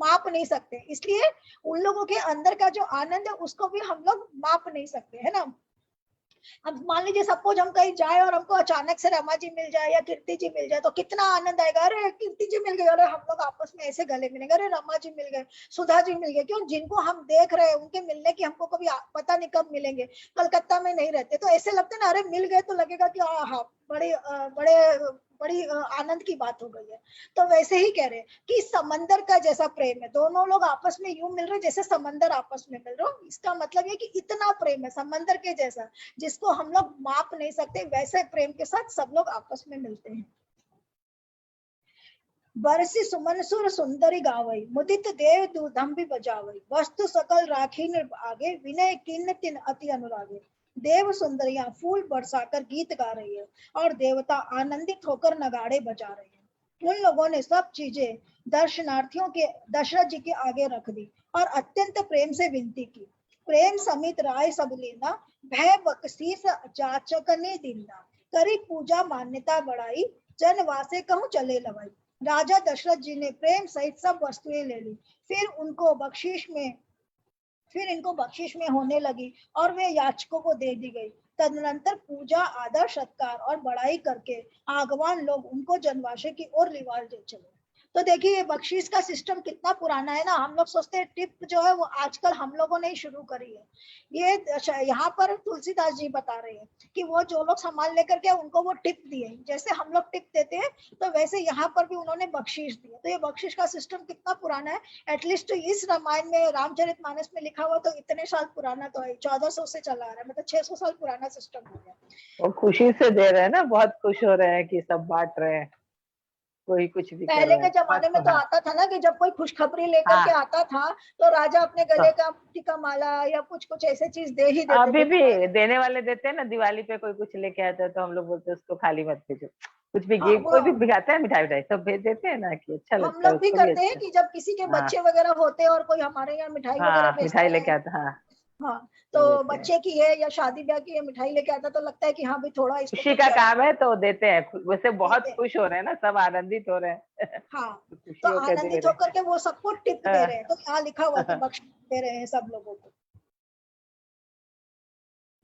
[SPEAKER 1] माप नहीं सकते, इसलिए उन लोगों के अंदर का जो आनंद है उसको भी हम लोग माप नहीं सकते, है ना। अब मान लीजिए सपोज हम कहीं जाए और हमको अचानक से रमा जी मिल जाए या कीर्ति जी मिल जाए तो कितना आनंद आएगा, अरे कीर्ति जी मिल गई, अरे हम लोग आपस में ऐसे गले मिलेंगे, अरे रमा जी मिल गए, सुधा जी मिल गए। क्यों, जिनको हम देख रहे हैं उनके मिलने की हमको कभी पता नहीं कब मिलेंगे, कलकत्ता में नहीं रहते तो ऐसे लगते ना, अरे मिल गए तो लगेगा कि हाँ बड़ी आनंद की बात हो गई है। तो वैसे ही कह रहे हैं कि समंदर का जैसा प्रेम है, दोनों लोग आपस में यूं मिल रहे जैसे समंदर आपस में मिल रहे हो। इसका मतलब ये कि इतना प्रेम है समंदर के जैसा जिसको हम लोग माप नहीं सकते, वैसे प्रेम के साथ सब लोग आपस में मिलते हैं। बरसी सुमन सुर सुंदरी गावई, मुदित देव दूधम भी बजावई, वस्तु सकल राखी आगे, विनय किन्न तिन अति अनुरागे। देव सुंदरियां फूल बरसाकर गीत गा रही है और देवता आनंदित होकर नगाड़े बजा रहे हैं। उन लोगों ने सब चीजें दर्शनार्थियों के दशरथ जी के आगे रख दी और अत्यंत प्रेम से विनती की। प्रेम समित राय सब लेना, भय बकसीस जाचकने दीना, करी पूजा मान्यता बढ़ाई, जन वासे कहूं चले लवाई। राजा दशरथ जी ने प्रेम सहित सब वस्तुएं ले ली, फिर इनको बख्शिश में होने लगी और वे याचकों को दे दी गई। तदनंतर पूजा आदर सत्कार और बड़ाई करके आगवान लोग उनको जनवासे की ओर लिवाल दे चले। तो देखिए ये बख्शीश का सिस्टम कितना पुराना है ना। हम लोग सोचते हैं टिप जो है वो आजकल हम लोगों ने ही शुरू करी है। ये यहाँ पर तुलसीदास जी बता रहे हैं कि वो जो लोग सामान लेकर के उनको वो टिप दिए, जैसे हम लोग टिप देते हैं तो वैसे यहाँ पर भी उन्होंने बख्शीश दिया। तो ये बख्शीश का सिस्टम कितना पुराना है, एटलीस्ट इस रामायण में रामचरितमानस में लिखा हुआ तो इतने साल पुराना तो है, 1400 से चला आ रहा है, मतलब 600 साल पुराना सिस्टम हो गया।
[SPEAKER 7] वो खुशी से दे रहे हैं ना, बहुत खुश हो रहे हैं कि सब बांट रहे हैं, कोई कुछ भी कर
[SPEAKER 1] पहले
[SPEAKER 7] रहे
[SPEAKER 1] के
[SPEAKER 7] हैं।
[SPEAKER 1] जमाने में तो आता था ना कि जब कोई खुशखबरी लेकर के आता था तो राजा अपने गले का टीका माला या कुछ कुछ ऐसे चीज दे ही देते
[SPEAKER 7] अभी
[SPEAKER 1] थे।
[SPEAKER 7] भी देने वाले देते हैं ना, दिवाली पे कोई कुछ लेके आता है तो हम लोग बोलते हैं उसको खाली मत भेजो, कुछ भी
[SPEAKER 1] हाँ,
[SPEAKER 7] गिफ्ट कोई भी भिगाता है, मिठाई मिठाई सब भेज देते हैं ना, कि अच्छा
[SPEAKER 1] हम
[SPEAKER 7] लगता है
[SPEAKER 1] लोग भी
[SPEAKER 7] उसको भी
[SPEAKER 1] करते हैं
[SPEAKER 7] अच्छा।
[SPEAKER 1] कि जब किसी के
[SPEAKER 7] हाँ
[SPEAKER 1] बच्चे वगैरह होते हैं और कोई हमारे यहाँ मिठाई वगैरह
[SPEAKER 7] हाँ,
[SPEAKER 1] भेजता
[SPEAKER 7] मिठाई लेके
[SPEAKER 1] है,
[SPEAKER 7] आता, हाँ
[SPEAKER 1] हाँ तो
[SPEAKER 7] देते हैं।
[SPEAKER 1] बच्चे की है या शादी ब्याह की है मिठाई लेके आता तो लगता है कि हाँ भाई थोड़ा इसको
[SPEAKER 7] खुशी
[SPEAKER 1] कुछ
[SPEAKER 7] का
[SPEAKER 1] ज्यादा
[SPEAKER 7] काम है तो देते हैं, वैसे बहुत
[SPEAKER 1] देते हैं।
[SPEAKER 7] खुश हो रहे हैं ना, सब आनंदित हो रहे हैं।
[SPEAKER 1] हाँ
[SPEAKER 7] खुशी
[SPEAKER 1] तो
[SPEAKER 7] होकर दे
[SPEAKER 1] आनंदित
[SPEAKER 7] रहे
[SPEAKER 1] होकर के वो सबको टिप दे रहे हैं। तो यहाँ लिखा हुआ कि
[SPEAKER 7] हैं।
[SPEAKER 1] बख्श दे रहे हैं सब लोगों को।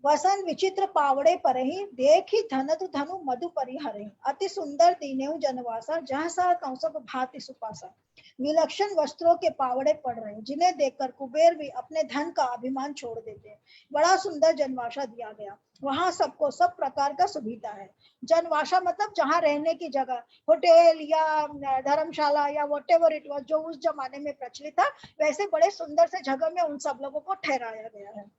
[SPEAKER 1] वसन विचित्र पावड़े परहि, देखी धनतु धनु मधु परिहरहि, अति सुंदर दीनेउ जनवासा, जहाँ सा कौसक भांति सुपासा। विलक्षण वस्त्रों के पावड़े पड़ रहे हैं जिन्हें देखकर कुबेर भी अपने धन का अभिमान छोड़ देते हैं। बड़ा सुंदर जनवासा दिया गया, वहां सबको सब प्रकार का सुविधा है। जनवासा मतलब जहाँ रहने की जगह, होटल या धर्मशाला या व्हाटएवर इट वाज जो उस जमाने में प्रचलित था, वैसे बड़े सुंदर से जगह में उन सब लोगों को ठहराया गया है।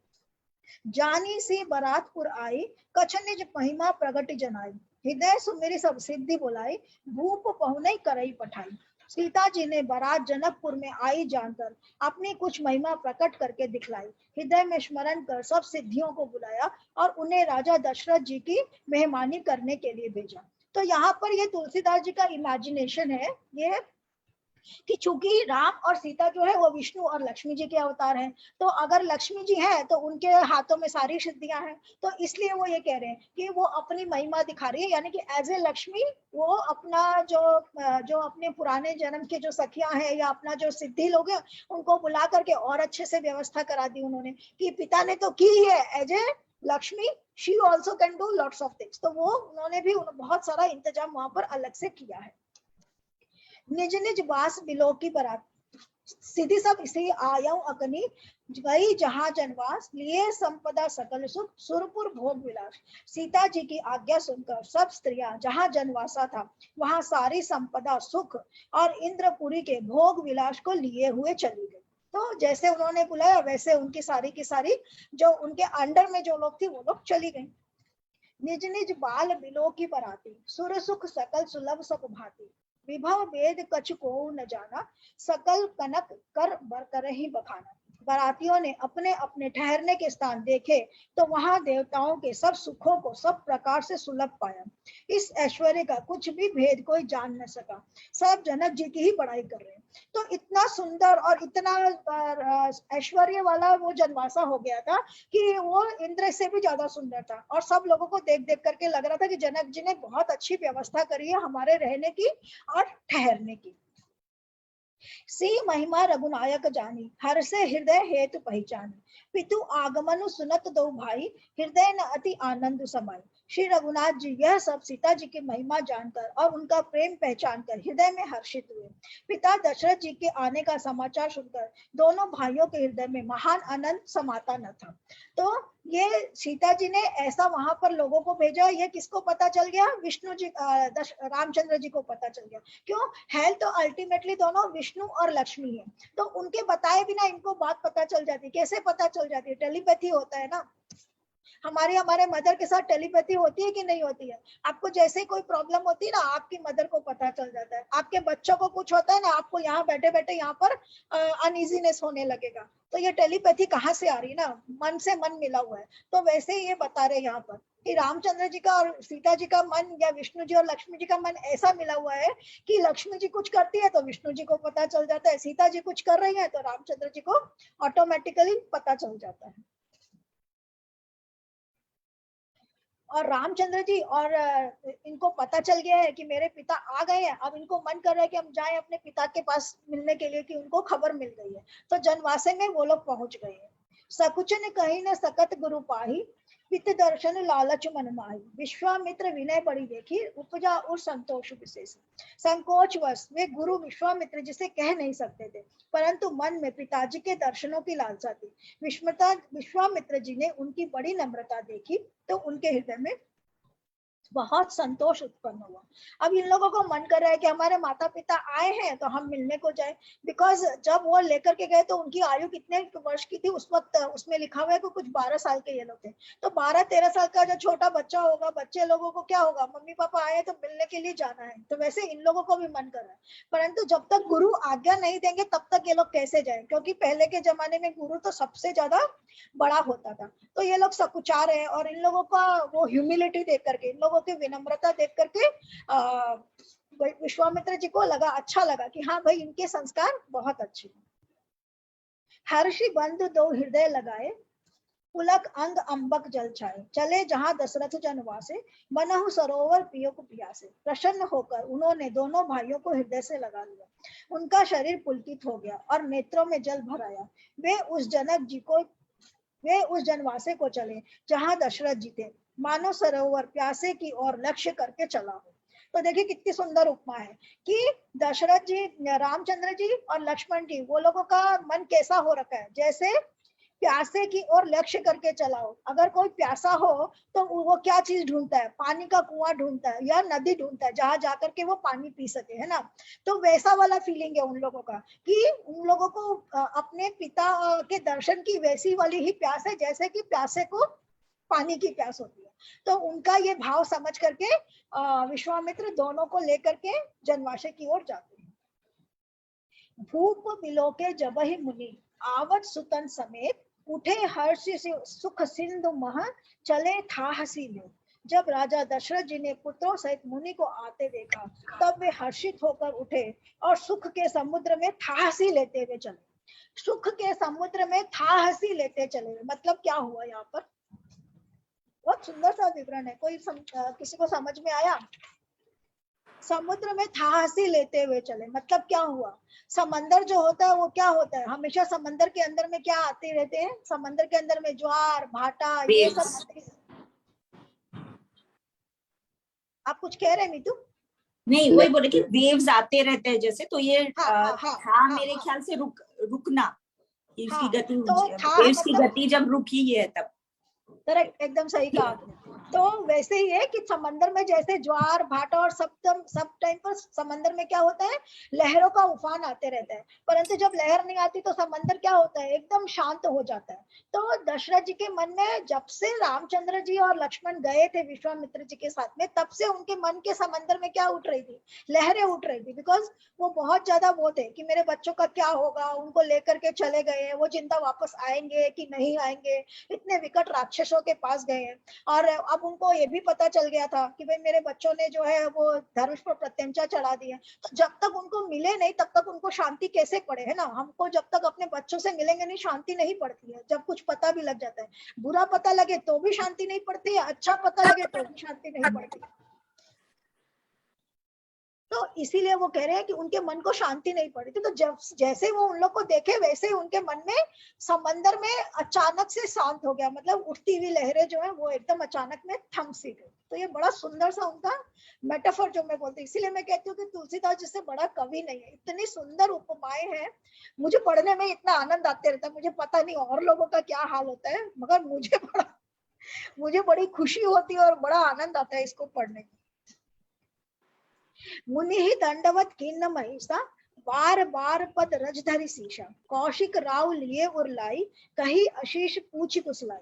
[SPEAKER 1] जानी सी बरातपुर आई, कछ निज महिमा प्रगट जनाई, हृदय सुमेरी सब सिद्धि बुलाई, भूप पहुनई करई पठाई। सीता जी ने बारात जनकपुर में आई जानकर अपनी कुछ महिमा प्रकट करके दिखलाई, हृदय में स्मरण कर सब सिद्धियों को बुलाया और उन्हें राजा दशरथ जी की मेहमानी करने के लिए भेजा। तो यहाँ पर ये तुलसीदास जी का इमेजिनेशन है ये कि चूंकि राम और सीता जो है वो विष्णु और लक्ष्मी जी के अवतार हैं, तो अगर लक्ष्मी जी हैं तो उनके हाथों में सारी सिद्धियां हैं, तो इसलिए वो ये कह रहे हैं कि वो अपनी महिमा दिखा रही है, यानी कि एज ए लक्ष्मी वो अपना जो अपने पुराने जन्म के जो सखियां हैं या अपना जो सिद्धि लोग हैं उनको बुला करके और अच्छे से व्यवस्था करा दी उन्होंने कि पिता ने तो की है as a Lakshmi, she also can do lots of things. तो वो उन्होंने भी बहुत सारा इंतजाम वहां पर अलग से किया है। निज निज वास बिलो की बरात, सीधी सब इसे आयऊ अग्नि, गई जहां जनवास, लिए संपदा सकल सुख, सुरपुर भोग विलास। सीता जी की आज्ञा सुनकर सब स्त्रियां जहां जनवासा था वहां सारी संपदा सुख और इंद्रपुरी के भोग विलास को लिए हुए चली गई। तो जैसे उन्होंने बुलाया वैसे उनकी सारी की सारी जो उनके अंडर में जो लोग थे वो लोग चली गई। निज निज बाल बिलो की बराती, सुर सुख सकल सुलभ सब भांति, विभव वेद कछ को न जाना, सकल कनक कर बर कर ही बखाना। बारातियों ने अपने अपने ठहरने के स्थान देखे तो वहां देवताओं के सब सुखों को सब प्रकार से सुलभ पाया। इस ऐश्वर्य का कुछ भी भेद कोई जान न सका, सब जनक जी की ही बड़ाई कर रहे हैं। तो इतना सुंदर और इतना ऐश्वर्य वाला वो जनवासा हो गया था कि वो इंद्र से भी ज्यादा सुंदर था, और सब लोगों को देख देख करके लग रहा था कि जनक जी ने बहुत अच्छी व्यवस्था करी है हमारे रहने की और ठहरने की। सी महिमा रघुनायक जानी, हर से हृदय हेतु पहचानी, पितु आगमनु सुनत दो भाई, हृदय न अति आनंद समाई। श्री रघुनाथ जी यह सब सीता जी की महिमा जानकर और उनका प्रेम पहचान कर हृदय में हर्षित हुए। पिता दशरथ जी के आने का समाचार सुनकर दोनों भाइयों के हृदय में महान आनंद समाता न था। तो ये सीता जी ने ऐसा वहां पर लोगों को भेजा, ये किसको पता चल गया? विष्णु जी, रामचंद्र जी को पता चल गया। क्यों? है तो अल्टीमेटली दोनों विष्णु और लक्ष्मी है, तो उनके बताए बिना इनको बात पता चल जाती। कैसे पता चल जाती है? टेलीपैथी होता है ना, हमारे मदर के साथ टेलीपैथी होती है कि नहीं होती है? आपको जैसे कोई प्रॉब्लम होती है ना, आपकी मदर को पता चल जाता है। आपके बच्चों को कुछ होता है ना, आपको यहाँ बैठे बैठे यहाँ पर अनइजीनेस होने लगेगा। तो ये टेलीपैथी कहाँ से आ रही है ना? मन से मन मिला हुआ है। तो वैसे ही ये बता रहे यहाँ पर कि रामचंद्र जी का और सीता जी का मन, या विष्णु जी और लक्ष्मी जी का मन ऐसा मिला हुआ है कि लक्ष्मी जी कुछ करती है तो विष्णु जी को पता चल जाता है, सीता जी कुछ कर रही है तो रामचंद्र जी को ऑटोमेटिकली पता चल जाता है। और रामचंद्र जी और इनको पता चल गया है कि मेरे पिता आ गए हैं। अब इनको मन कर रहा है कि हम जाएं अपने पिता के पास मिलने के लिए, कि उनको खबर मिल गई है। तो जनवासे में वो लोग पहुंच गए हैं। सकुच ने कही न सकत गुरु पाही, पित दर्शन लालच मन माही, विश्वामित्र विनय बड़ी देखी, उपजा और संतोष विशेष। संकोच वश वे गुरु विश्वामित्र जिसे कह नहीं सकते थे, परंतु मन में पिताजी के दर्शनों की लालसा थी। विश्वामित्र जी ने उनकी बड़ी नम्रता देखी तो उनके हृदय में बहुत संतोष उत्पन्न हुआ। अब इन लोगों को मन कर रहा है कि हमारे माता पिता आए हैं तो हम मिलने को जाए, बिकॉज जब वो लेकर के गए तो उनकी आयु कितने वर्ष की थी उस वक्त? उसमें लिखा हुआ है कि कुछ 12 साल के ये लोग थे। तो 12-13 साल का जो छोटा बच्चा होगा, बच्चे लोगों को क्या होगा? मम्मी पापा आए तो मिलने के लिए जाना है। तो वैसे इन लोगों को भी मन कर रहा है, परंतु जब तक गुरु आज्ञा नहीं देंगे तब तक ये लोग कैसे जाए? क्योंकि पहले के जमाने में गुरु तो सबसे ज्यादा बड़ा होता था। तो ये लोग सकुचा रहे हैं, और इन लोगों का वो ह्यूमिलिटी देख करके, इन लोगों की विनम्रता देख करके विश्वामित्र जी को लगा, अच्छा लगा कि हाँ भाई इनके संस्कार बहुत अच्छे हैं। हर्षि बंधु दो हृदय लगाए, पुलक अंग अंबक जल छाए, चले जहां दशरथ जनवासे, मनहु सरोवर पियो को पियासे। प्रसन्न होकर उन्होंने दोनों भाइयों को हृदय से लगा लिया। उनका शरीर पुलकित हो गया और नेत्रों में जल भर आया। वे उस जनवासे को चले जहां दशरथ जी थे, मानो सरोवर प्यासे की ओर लक्ष्य करके चला हो। तो देखिए कितनी सुंदर उपमा है कि दशरथ जी, रामचंद्र जी और लक्ष्मण जी, वो लोगों का मन कैसा हो रखा है? जैसे प्यासे की ओर लक्ष्य करके चलाओ। अगर कोई प्यासा हो तो वो क्या चीज ढूंढता है? पानी का कुआं ढूंढता है या नदी ढूंढता है जहां जाकर के वो पानी पी सके, है ना? तो वैसा वाला फीलिंग है उन लोगों का कि उन लोगों को अपने पिता के दर्शन की वैसी वाली ही प्यास है जैसे कि प्यासे को पानी की प्यास होती है। तो उनका ये भाव समझ करके विश्वामित्र दोनों को लेकर के जनवासे की ओर जाते हैं। भूप बिलोके जब ही मुनि, आवत सुतन समेत, उठे हर्ष से सुख सिंधु मह, चले था हसी ले। जब राजा दशरथ जी ने पुत्रों सहित मुनि को आते देखा तब वे हर्षित होकर उठे और सुख के समुद्र में था हसी लेते हुए चले। सुख के समुद्र में था हसी लेते चले, मतलब क्या हुआ यहाँ पर? बहुत सुंदर सा विवरण है। कोई किसी को समझ में आया? समुद्र में था हसी लेते हुए चले, मतलब क्या हुआ? समंदर जो होता है वो क्या होता है? हमेशा समंदर के अंदर में क्या आते रहते हैं? समंदर के अंदर में ज्वार भाटा ये सब। आप कुछ कह रहे मीतू?
[SPEAKER 8] नहीं, वही बोले कि वेव्स आते रहते हैं जैसे, तो ये था मेरे ख्याल से रुकना, इसकी गति, वेव्स की गति जब रुकी है तब।
[SPEAKER 1] करेक्ट, एकदम सही कहा आपने। तो वैसे ही है कि समंदर में जैसे ज्वार भाटा और सब टाइम पर समंदर में क्या होता है, लहरों का उफान आते रहता है, परंतु जब लहर नहीं आती तो समंदर क्या होता है, एकदम शांत हो जाता है। तो दशरथ जी के मन में जब से रामचंद्र जी और लक्ष्मण गए थे विश्वामित्र जी के साथ में, तब से उनके मन के समंदर में क्या उठ रही थी, लहरें उठ रही थी। बिकॉज वो बहुत ज्यादा वो थे कि मेरे बच्चों का क्या होगा, उनको लेकर के चले गए हैं, वो जिंदा वापस आएंगे कि नहीं आएंगे, इतने विकट राक्षसों के पास गए हैं। और अब उनको ये भी पता चल गया था कि भाई मेरे बच्चों ने जो है वो धनुष पर प्रत्यंचा चढ़ा दिया। तो जब तक उनको मिले नहीं तब तक उनको शांति कैसे पड़े, है ना। हमको जब तक अपने बच्चों से मिलेंगे नहीं शांति नहीं पड़ती है। जब कुछ पता भी लग जाता है, बुरा पता लगे तो भी शांति नहीं पड़ती है, अच्छा पता लगे तो भी शांति नहीं पड़ती। तो इसीलिए वो कह रहे हैं कि उनके मन को शांति नहीं पड़ी थी। तो जब जैसे वो उन लोग को देखे वैसे ही उनके मन में समंदर में अचानक से शांत हो गया, मतलब उठती हुई लहरें जो है वो एकदम अचानक में थम सी गई। तो ये बड़ा सुंदर सा उनका मेटाफर जो मैं बोलती हूँ, इसीलिए मैं कहती हूँ कि तुलसीदास जिससे बड़ा कवि नहीं है। इतनी सुंदर उपमाएं हैं, मुझे पढ़ने में इतना आनंद आते रहता है। मुझे पता नहीं और लोगों का क्या हाल होता है, मगर मुझे बड़ी खुशी होती है और बड़ा आनंद आता है इसको पढ़ने में। मुनि ही दंडवत खिन्न महिषा, बार बार पद रजधरी शीशा, कौशिक राव लिए उरलाई, कही आशीष पूछ कुसलाई।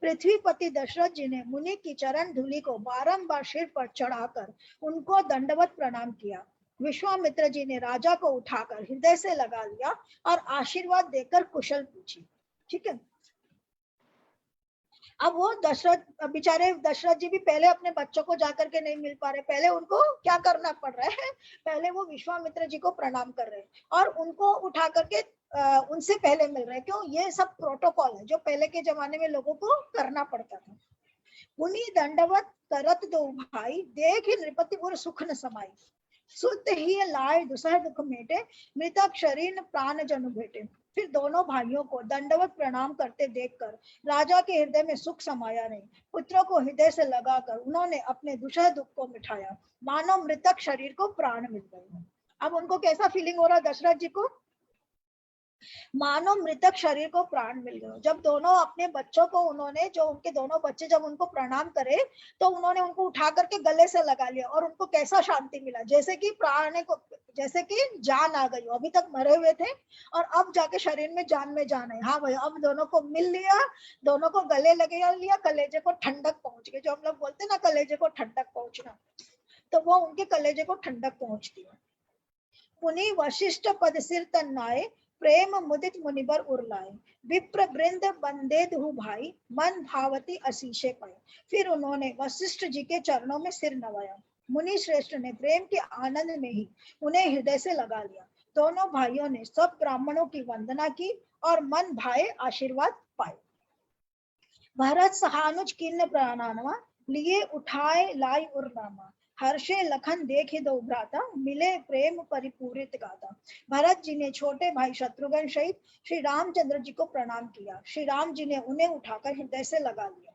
[SPEAKER 1] पृथ्वीपति दशरथ जी ने मुनि की चरण धूलि को बारंबार सिर पर चढ़ाकर उनको दंडवत प्रणाम किया। विश्वामित्र जी ने राजा को उठाकर हृदय से लगा लिया और आशीर्वाद देकर कुशल पूछी। ठीक है। अब वो दशरथ बेचारे दशरथ जी भी पहले अपने बच्चों को जाकर के नहीं मिल पा रहे, पहले उनको क्या करना पड़ रहा है, पहले वो विश्वामित्र जी को प्रणाम कर रहे हैं और उनको उठा करके उनसे पहले मिल रहे हैं। क्यों, ये सब प्रोटोकॉल है जो पहले के जमाने में लोगों को करना पड़ता था। मुनि दंडवत करत दो भाई, देख नृपति उर सुख न समाई, सुत ही लाए दुसह दुख मेटे, मृतक शरीर प्राण जनु भेटे। फिर दोनों भाइयों को दंडवत प्रणाम करते देखकर राजा के हृदय में सुख समाया नहीं। पुत्रों को हृदय से लगाकर उन्होंने अपने दुसह दुख को मिटाया, मानो मृतक शरीर को प्राण मिल गए। अब उनको कैसा फीलिंग हो रहा है दशरथ जी को, मानो मृतक शरीर को प्राण मिल गए। जब दोनों अपने बच्चों को उन्होंने, जो उनके दोनों बच्चे जब उनको प्रणाम करे तो उन्होंने उनको उठा करके गले से लगा लिया और उनको कैसा शांति मिला, जैसे कि प्राण को, जैसे कि जान आ गई। अभी तक मरे हुए थे और अब जाके शरीर में जान है। हाँ भाई, अब दोनों को मिल लिया, दोनों को गले लगे लिया, कलेजे को ठंडक पहुंच गई। जो हम लोग बोलते ना कलेजे को ठंडक पहुंचना, तो वो उनके कलेजे को ठंडक पहुंचती है। पुनि वशिष्ठ पद सिर तन्नाए, प्रेम मुदित मुनिबर उरलाए, विप्र वृंद बंदे दुहु भाई, मन भावती असीशे पाए। फिर उन्होंने वशिष्ठ जी के चरणों में सिर नवाया। मुनि श्रेष्ठ ने प्रेम के आनंद में ही उन्हें हृदय से लगा लिया। दोनों भाइयों ने सब ब्राह्मणों की वंदना की और मन भाए आशीर्वाद पाए। भरत सहानुज किन्न प्राणानवा, लिए उठाए लाई उरनामा, हर्षे लखन देखे दो भ्राता, मिले प्रेम परिपूरित गाता। भरत जी ने छोटे भाई शत्रुघ्न सहित श्री रामचंद्र जी को प्रणाम किया। श्री राम जी ने उन्हें उठाकर हृदय से लगा लिया।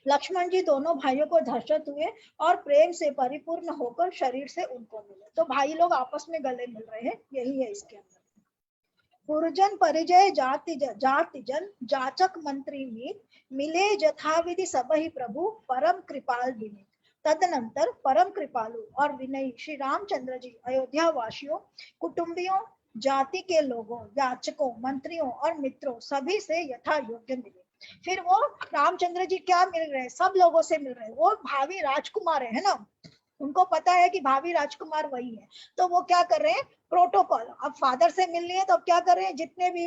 [SPEAKER 1] लक्ष्मण जी दोनों भाइयों को दर्शित हुए और प्रेम से परिपूर्ण होकर शरीर से उनको मिले। तो भाई लोग आपस में गले मिल रहे हैं, यही है इसके अंदर। पुरजन परिजय जाति जन जाचक मंत्री मीत, मिले जथाविधि सबहि प्रभु, परम कृपाल विनीत। तदनंतर परम कृपालु और विनयी श्री रामचंद्र जी अयोध्या वासियों, कुटुंबियों, जाति के लोगों, याचकों, मंत्रियों और मित्रों सभी से यथा योग्य मिले। फिर वो रामचंद्र जी क्या मिल रहे हैं, सब लोगों से मिल रहे हैं। वो भावी राजकुमार है ना, उनको पता है कि भावी राजकुमार वही है। तो वो क्या कर रहे हैं, प्रोटोकॉल। अब फादर से मिलनी है तो अब क्या कर रहे हैं, जितने भी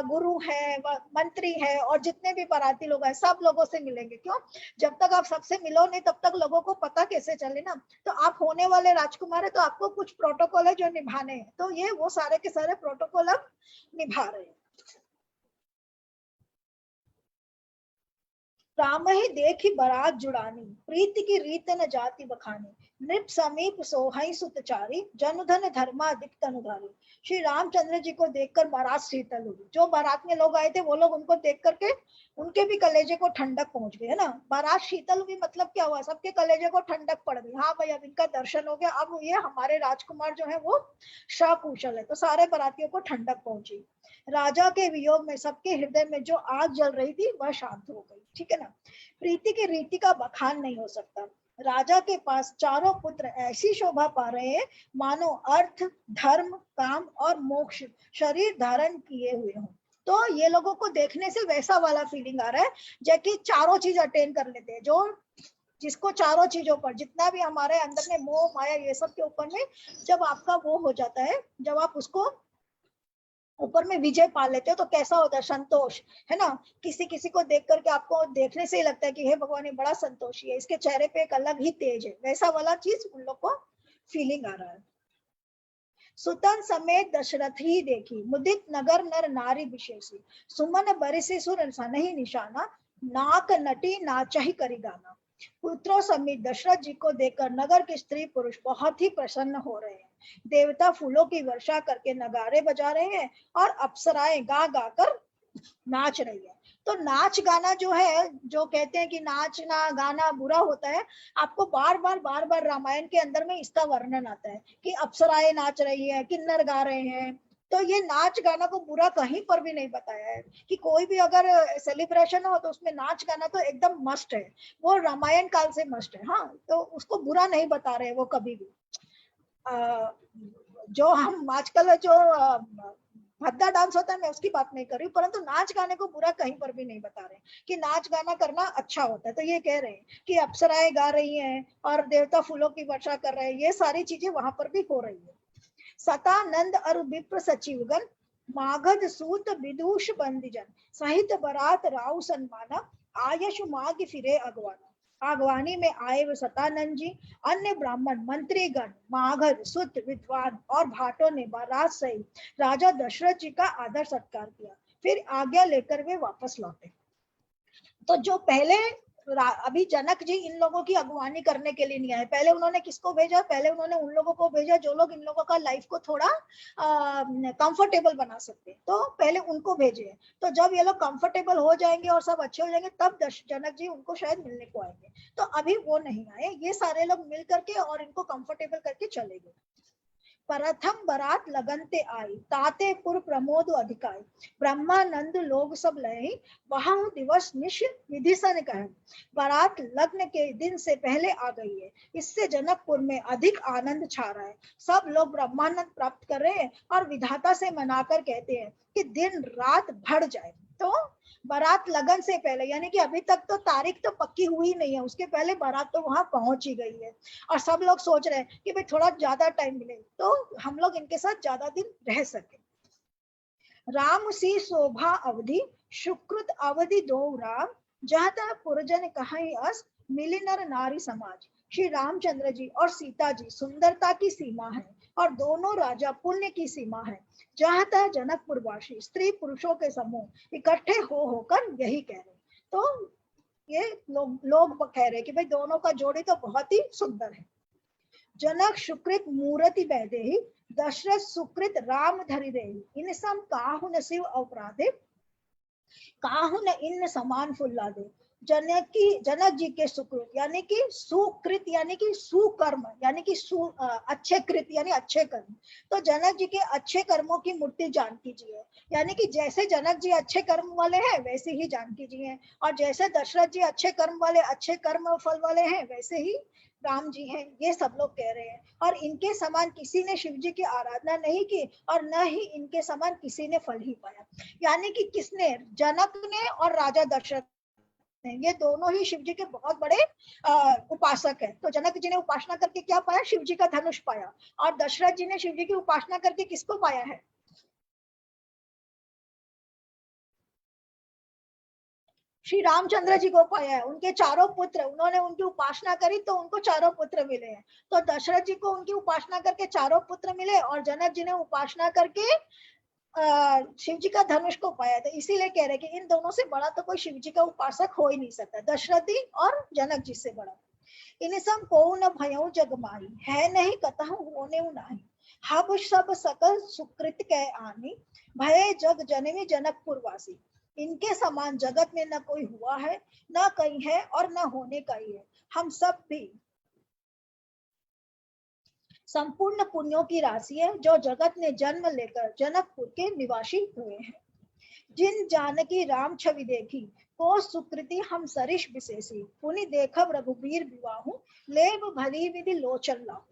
[SPEAKER 1] गुरु है, मंत्री है और जितने भी पराती लोग हैं, सब लोगों से मिलेंगे। क्यों, जब तक आप सबसे मिलो नहीं तब तक लोगों को पता कैसे चले ना। तो आप होने वाले राजकुमार है तो आपको कुछ प्रोटोकॉल है जो निभाने हैं। तो ये वो सारे के सारे प्रोटोकॉल अब निभा रहे हैं। राम ही देखी बारात जुड़ानी, प्रीति की रीत न जाति बखानी, नृप समीप सोहई सुतचारी जनुधन धर्माधिक तनुधारी। श्री रामचंद्र जी को देखकर बारात शीतल हुई। जो बारात में लोग आए थे वो लोग उनको देख करके उनके भी कलेजे को ठंडक पहुंच गई, है ना। बारात शीतल हुई मतलब क्या हुआ, सबके कलेजे को ठंडक पड़ गई। हाँ भाई, अब इनका दर्शन हो गया, अब ये हमारे राजकुमार जो है वो सकुशल है। तो सारे बारातियों को ठंडक पहुंची। राजा के वियोग में सबके हृदय में जो आग जल रही थी वह शांत हो गई, ठीक है ना। प्रीति की रीति का बखान नहीं हो सकता। राजा के पास चारों पुत्र ऐसी शोभा पा रहे हैं मानो अर्थ, धर्म, काम और मोक्ष शरीर धारण किए हुए हों। तो ये लोगों को देखने से वैसा वाला फीलिंग आ रहा है जैसे चारों चीज अटेन कर लेते हैं। जो जिसको चारों चीजों पर, जितना भी हमारे अंदर में मोह माया ये सब के ऊपर में जब आपका वो हो जाता है, जब आप उसको ऊपर में विजय पा लेते हो तो कैसा होता है, संतोष, है ना। किसी किसी को देख करके आपको देखने से ही लगता है कि हे भगवान ये बड़ा संतोषी है, इसके चेहरे पे एक अलग ही तेज है, वैसा वाला चीज उन लोग को फीलिंग आ रहा है। सुतन समेत दशरथ ही देखी मुदित नगर नर नारी विशेषी। सुमन बरसे सुर नहीं निशाना नाक नटी नाचही करी गाना। पुत्रों समेत दशरथ जी को देखकर नगर के स्त्री पुरुष बहुत ही प्रसन्न हो रहे हैं। देवता फूलों की वर्षा करके नगारे बजा रहे हैं और अप्सराएं गा गा कर नाच रही है। तो नाच गाना जो है, जो कहते हैं कि नाचना गाना बुरा होता है, आपको बार बार रामायण के अंदर में इसका वर्णन आता है कि अप्सराएं नाच रही है, किन्नर गा रहे हैं। तो ये नाच गाना को बुरा कहीं पर भी नहीं बताया है कि कोई भी अगर सेलिब्रेशन हो तो उसमें नाच गाना तो एकदम मस्ट है, वो रामायण काल से मस्ट है। हाँ, तो उसको बुरा नहीं बता रहे वो कभी भी। जो हम आजकल जो भद्दा डांस होता है मैं उसकी बात नहीं कर रही हूँ, परंतु नाच गाने को बुरा कहीं पर भी नहीं बता रहे कि नाच गाना करना अच्छा होता है। तो ये कह रहे हैं कि अप्सराएं गा रही हैं और देवता फूलों की वर्षा कर रहे हैं, ये सारी चीजें वहां पर भी हो रही है। सतानंद अरु विप्र सचिवगण मागध सूत विदुष बंदीजन सहित बरात राव सन्माना आयशु माग फिरे अगवाना। आगवानी में आए हुए सतानंद जी, अन्य ब्राह्मण, मंत्रीगण, मागध, सुत, विद्वान और भाटों ने बारात सहित राजा दशरथ जी का आदर सत्कार किया। फिर आज्ञा लेकर वे वापस लौटे। तो जो पहले अभी जनक जी इन लोगों की अगवानी करने के लिए नहीं आए, पहले उन्होंने किसको भेजा, पहले उन्होंने उन लोगों को भेजा जो लोग इन लोगों का लाइफ को थोड़ा कंफर्टेबल बना सकते, तो पहले उनको भेजे। तो जब ये लोग कंफर्टेबल हो जाएंगे और सब अच्छे हो जाएंगे तब जनक जी उनको शायद मिलने को आएंगे। तो अभी वो नहीं आए, ये सारे लोग मिल करके और इनको कंफर्टेबल करके चले गए। प्रथम बरात लगनते आई ताते पुर प्रमोद अधिकाई। ब्रह्मानंद लोग सब लय वहां दिवस निश विधि सन कहे। बारात लग्न के दिन से पहले आ गई है, इससे जनकपुर में अधिक आनंद छा रहा है। सब लोग ब्रह्मानंद प्राप्त कर रहे हैं और विधाता से मनाकर कहते हैं कि दिन रात बढ़ जाए। तो बारात लगन से पहले, यानी कि अभी तक तो तारीख तो पक्की हुई नहीं है, उसके पहले बारात तो वहां पहुंच ही गई है और सब लोग सोच रहे हैं कि भाई थोड़ा ज्यादा टाइम मिले तो हम लोग इनके साथ ज्यादा दिन रह सके। राम सी शोभा अवधि सुकृत अवधि दो राम जहता पुरजन कहीं अस मिली नर नारी समाज। श्री रामचंद्र जी और सीता जी सुंदरता की सीमा है और दोनों राजा पुण्य की सीमा है। जहाँ तक जनकपुरवासी स्त्री पुरुषों के समूह इकट्ठे होकर यही कह रहे। तो ये लोग कह रहे कि भाई दोनों का जोड़ी तो बहुत ही सुंदर है। जनक सुकृत मूर्ति वैदेही दशरथ सुकृत राम धरि देही। इन सम काहु न शिव अपराधे काहु न इन समान फुल्लादे। जनक जी के सुकृत यानी कि सुकृत यानी कि सुकर्म यानी कि अच्छे कृत यानी अच्छे कर्म। तो जनक जी के अच्छे कर्मों की मूर्ति जानकी जी है, यानी कि जैसे जनक जी अच्छे कर्म वाले हैं वैसे ही जानकी जी हैं, और जैसे दशरथ जी अच्छे कर्म वाले अच्छे कर्म फल वाले हैं वैसे ही राम जी हैं। ये सब लोग कह रहे हैं और इनके समान किसी ने शिव जी की आराधना नहीं की और न ही इनके समान किसी ने फल ही पाया। यानी कि किसने, जनक ने और राजा दशरथ, ये दोनों ही शिव जी के बहुत बड़े उपासक हैं। तो जनक जी ने उपासना करके क्या पाया, शिव जी का धनुष पाया, और दशरथ जी ने शिव जी की उपासना करके किसको पाया है, श्री रामचंद्र जी को पाया है। उनके चारों पुत्र, उन्होंने उनकी उपासना करी तो उनको चारों पुत्र मिले हैं। तो दशरथ जी को उनकी उपासना करके चारों पुत्र मिले और जनक जी ने उपासना करके शिव जी का धनुष को पाया। तो इसीलिए कह रहे कि इन दोनों से बड़ा तो कोई शिव जी का उपासक हो ही नहीं सकता, दशरथ जी और जनक जी से बड़ा। इन सम को न भयो जग माही, है नहीं कतहु होने नाही। हब सब सकल सुकृत कै आनी, भय जग जननी जनकपुर वासी। इनके समान जगत में न कोई हुआ है, न कहीं है और न होने का ही है। हम सब भी संपूर्ण पुण्यों की राशि है, जो जगत ने जन्म लेकर जनकपुर के निवासी हुए हैं। जिन जानकी राम छवि देखी, को सुकृति हम सरिष विशेषी। पुनि देखब रघुबीर विवाहु, लेब भली विधि लोचन लाहू।